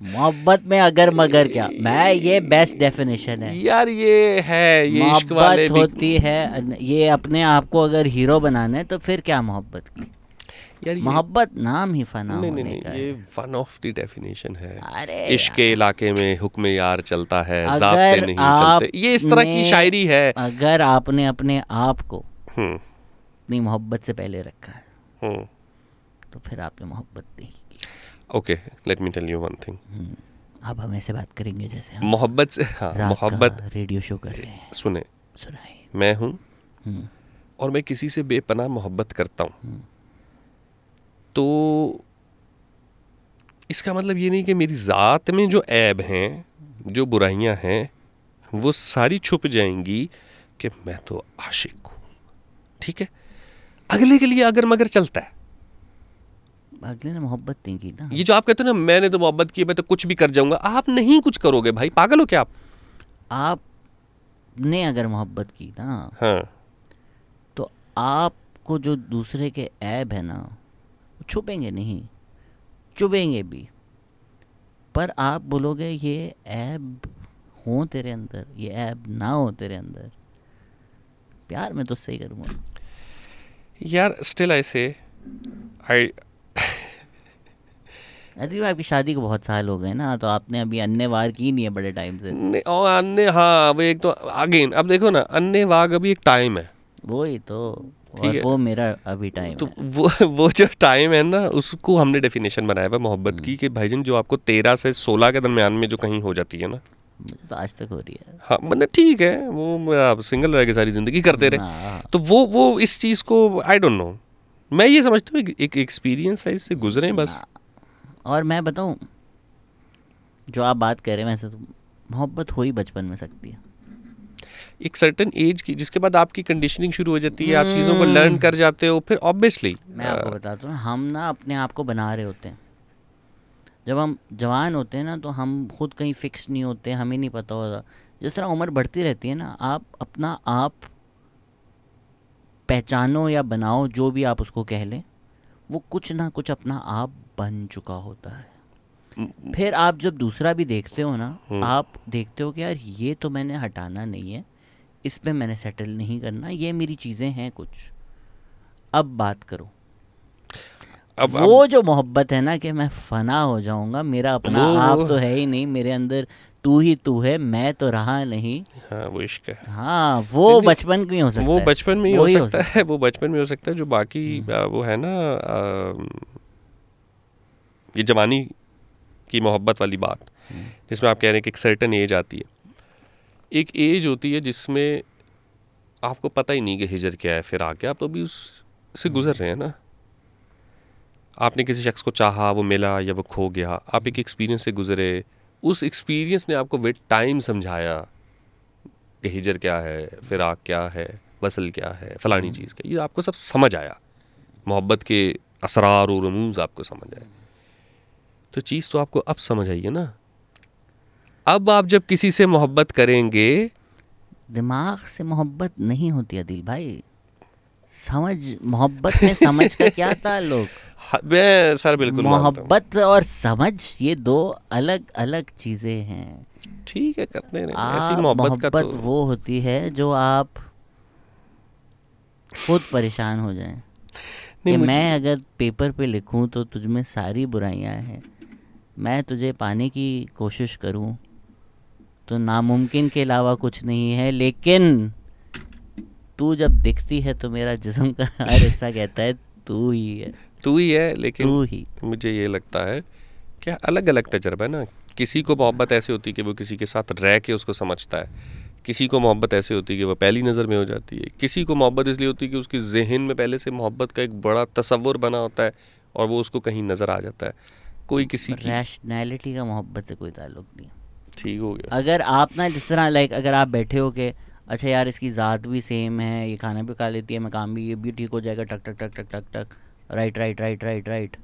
मोहब्बत में अगर मगर क्या, मैं ये बेस्ट डेफिनेशन है यार, ये है ये इश्क वाले मोहब्बत होती है। ये अपने आप को अगर हीरो बनाना है तो फिर क्या मोहब्बत की यार, मोहब्बत नाम ही फना होने का है। ये फन ऑफ द डेफिनेशन है। अरे इश्क के इलाके में हुक्म यार चलता है, ज़ाब्ते नहीं चलते, ये इस तरह की शायरी है। अगर आपने अपने आप को अपनी मोहब्बत से पहले रखा है तो फिर आपने मोहब्बत नहीं की। Okay, let me tell you one thing. अब हम ऐसे बात करेंगे जैसे हम मोहब्बत से, हाँ, मोहब्बत रेडियो शो कर रहे हैं। सुनाए मैं हूँ और मैं किसी से बेपनाह मोहब्बत करता हूँ, तो इसका मतलब ये नहीं कि मेरी ज़ात में जो ऐब हैं, जो बुराइयां हैं, वो सारी छुप जाएंगी कि मैं तो आशिक हूँ। ठीक है, अगले के लिए अगर मगर चलता है। अगले ने मोहब्बत नहीं की ना। ये जो आप कहते हो ना मैंने तो मोहब्बत की, मैं तो कुछ भी कर जाऊंगा, आप नहीं कुछ करोगे भाई, पागल हो क्या आपने अगर मोहब्बत की ना, हाँ, तो आपको जो दूसरे के ऐब है ना छुपेंगे नहीं, चुभेंगे भी, पर आप बोलोगे ये ऐब हो तेरे अंदर, ये ऐब ना हो तेरे अंदर, प्यार मैं तो सही करूँगा यार। स्टिल आई से आई अदिल आपकी शादी को बहुत साल हो गए ना, तो आपने अभी अन्य वार की नहीं है बड़े टाइम से। और अन्य, हाँ, अब एक तो अगेन अब देखो ना, अन्य वाग अभी एक टाइम है, वही तो, और वो मेरा अभी टाइम तो है। वो जो टाइम है ना, उसको हमने डेफिनेशन बनाया हुआ मोहब्बत की कि भाईजान जो आपको 13 से 16 के दरमियान में जो कहीं हो जाती है ना, मुझे तो आज तक हो रही है। हाँ, मतलब ठीक है, वो आप सिंगल रह के सारी जिंदगी करते रहे, तो वो इस चीज़ को आई डोंट नो, मैं ये समझता हूँ एक एक्सपीरियंस है, इससे गुजरे बस। और मैं बताऊँ, जो आप बात कर रहे हैं वैसे तो मोहब्बत हो ही बचपन में सकती है, एक सर्टेन एज की, जिसके बाद आपकी कंडीशनिंग शुरू हो जाती है, आप चीज़ों को लर्न कर जाते हो, फिर ऑब्वियसली मैं आपको बताता हूँ, हम ना अपने आप को बना रहे होते हैं। जब हम जवान होते हैं ना, तो हम खुद कहीं फिक्स नहीं होते, हमें नहीं पता होता। जिस तरह उम्र बढ़ती रहती है ना, आप अपना आप पहचानो या बनाओ, जो भी आप उसको कह लें, वो कुछ ना कुछ अपना आप बन चुका होता है। फिर आप जब दूसरा भी देखते हो ना, आप देखते हो कि यार ये तो मैंने हटाना नहीं है, इस पे मैंने सेटल नहीं करना, ये मेरी चीज़ें हैं कुछ, अब बात करो। वो जो मोहब्बत है ना कि मैं फना हो जाऊंगा, मेरा अपना आप तो है ही नहीं, मेरे अंदर तू ही तू है, मैं तो रहा नहीं, हाँ, वो इश्क है। हाँ, वो बचपन में हो सकता है, वो बचपन में ही हो सकता है, वो बचपन में हो सकता है। जो बाकी वो है ना, ये जवानी की मोहब्बत वाली बात, जिसमें आप कह रहे हैं कि एक सर्टन एज आती है, एक एज होती है जिसमें आपको पता ही नहीं कि हिजर क्या है, फिर आके आप तो अभी उससे गुजर रहे हैं ना। आपने किसी शख्स को चाहा, वो मिला या वो खो गया, आप एक एक्सपीरियंस से गुजरे, उस एक्सपीरियंस ने आपको विद टाइम समझाया कि हिजर क्या है, फिराक क्या है, वसल क्या है, फलानी चीज़ क्या, ये आपको सब समझ आया। मोहब्बत के असरार और रमूज आपको समझ आए, तो चीज़ तो आपको अब समझ आई है ना। अब आप जब किसी से मोहब्बत करेंगे, दिमाग से मोहब्बत नहीं होती अदिल भाई, मोहब्बत में समझ का क्या ताल्लुक? मैं सर बिल्कुल मोहब्बत और समझ ये दो अलग अलग चीजें हैं। ठीक है, करते हैं ऐसी मोहब्बत का तो वो होती है जो आप खुद परेशान हो जाएं कि मैं अगर पेपर पे लिखूं तो तुझ में सारी बुराइयां हैं, मैं तुझे पाने की कोशिश करूं तो नामुमकिन के अलावा कुछ नहीं है, लेकिन तू जब दिखती है तो मेरा जिस्म का हर हिस्सा कहता है तू ही है, लेकिन तू ही। मुझे ये लगता है कि अलग अलग तजर्बा है ना। किसी को मोहब्बत ऐसी होती है कि वो किसी के साथ रह के उसको समझता है, किसी को मोहब्बत ऐसी होती है कि वो पहली नज़र में हो जाती है, किसी को मोहब्बत इसलिए होती है कि उसके जहन में पहले से मोहब्बत का एक बड़ा तसव्वुर बना होता है और वो उसको कहीं नज़र आ जाता है। कोई किसी की रैशनैलिटी का मोहब्बत से कोई ताल्लुक नहीं। ठीक हो गया। अगर आप ना जिस तरह लाइक अगर आप बैठे हो के अच्छा यार इसकी ज़ात भी सेम है, ये खाना भी खा लेती है, मैं काम भी, ये भी ठीक हो जाएगा, टक टक टक टक टक टक, right right right right right,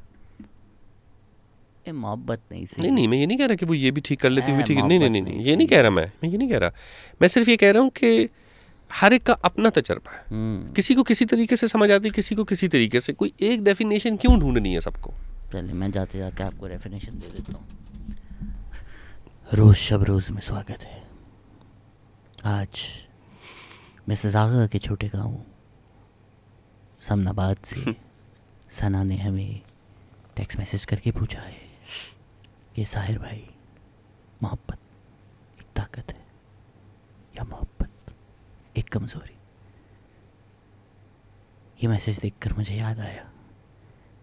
ये मोहब्बत नहीं सही। नहीं, मैं ये नहीं कह रहा कि वो ये भी ठीक कर लेती है, ठीक है, नहीं, ये नहीं कह रहा मैं ये नहीं कह रहा। मैं सिर्फ ये कह रहा हूँ कि हर एक का अपना तजर्बा है, किसी को किसी तरीके से समझ आती है, किसी को किसी तरीके से। कोई एक डेफिनेशन क्यों ढूंढनी है सबको? चलिए मैं जाते जाते आपको डेफिनेशन दे देता हूँ। रोज़ शब रोज़ में स्वागत है। आज मिसेस आगा के छोटे गाँव समनाबाद से सना ने हमें टेक्स्ट मैसेज करके पूछा है कि साहिर भाई, मोहब्बत एक ताकत है या मोहब्बत एक कमज़ोरी? ये मैसेज देखकर मुझे याद आया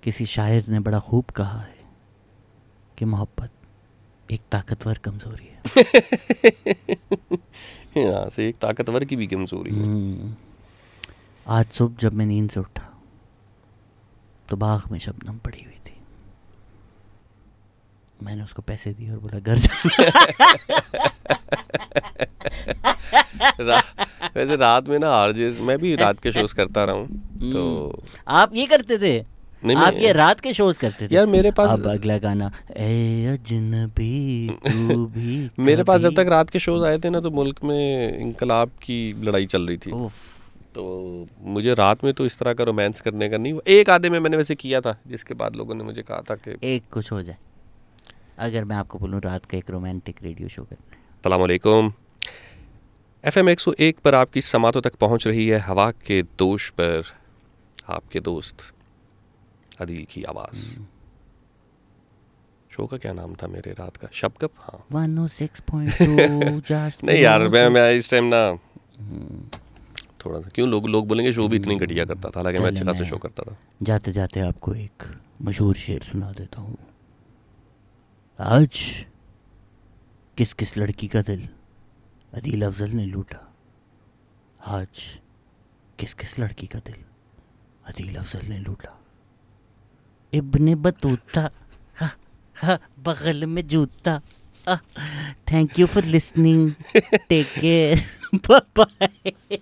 किसी शायर ने बड़ा खूब कहा है कि मोहब्बत एक ताकतवर कमज़ोरी है। यहाँ से एक ताकतवर की भी कमज़ोरी है। आज सुबह जब मैं नींद से उठा तो बाग में शबनम पड़ी हुई थी। मैंने उसको पैसे दिए और बोला घर वैसे रात में ना आरजे, मैं भी रात के शोज करता रहा हूँ। तो आप ये करते थे? नहीं, आप ये रात के शोज करते थे? यार मेरे पास अब अगला गाना ए अजनबी तू भी मेरे पास जब तक रात के शोज आए थे ना तो मुल्क में इंकलाब की लड़ाई चल रही थी। तो मुझे रात में तो इस तरह का रोमांस करने का नहीं। एक आधे में मैंने वैसे किया था, जिसके बाद लोगों ने मुझे कहा था कि एक कुछ हो जाए। अगर मैं आपको बोलूँ रात का एक रोमांटिक रेडियो शो करना। अस्सलाम वालेकुम। FM 101 पर आपकी समातों तक पहुंच रही है हवा के दोष पर आपके दोस्त अदील की आवाज़। शो का क्या नाम था मेरे रात का? शबगप। हाँ 106.2 जस्ट नहीं यार, मैं इस टाइम ना थोड़ा सा क्यों लोग बोलेंगे शो भी इतनी घटिया करता था, हालांकि मैं अच्छे खासे शो करता था। जाते जाते आपको एक मशहूर शेर सुना देता हूँ। आज किस किस लड़की का दिल अदील अफजल ने लूटा, आज किस किस लड़की का दिल अदील अफजल ने लूटा। इब्ने बतूता बगल में जूता। Thank you for listening, take care, bye bye.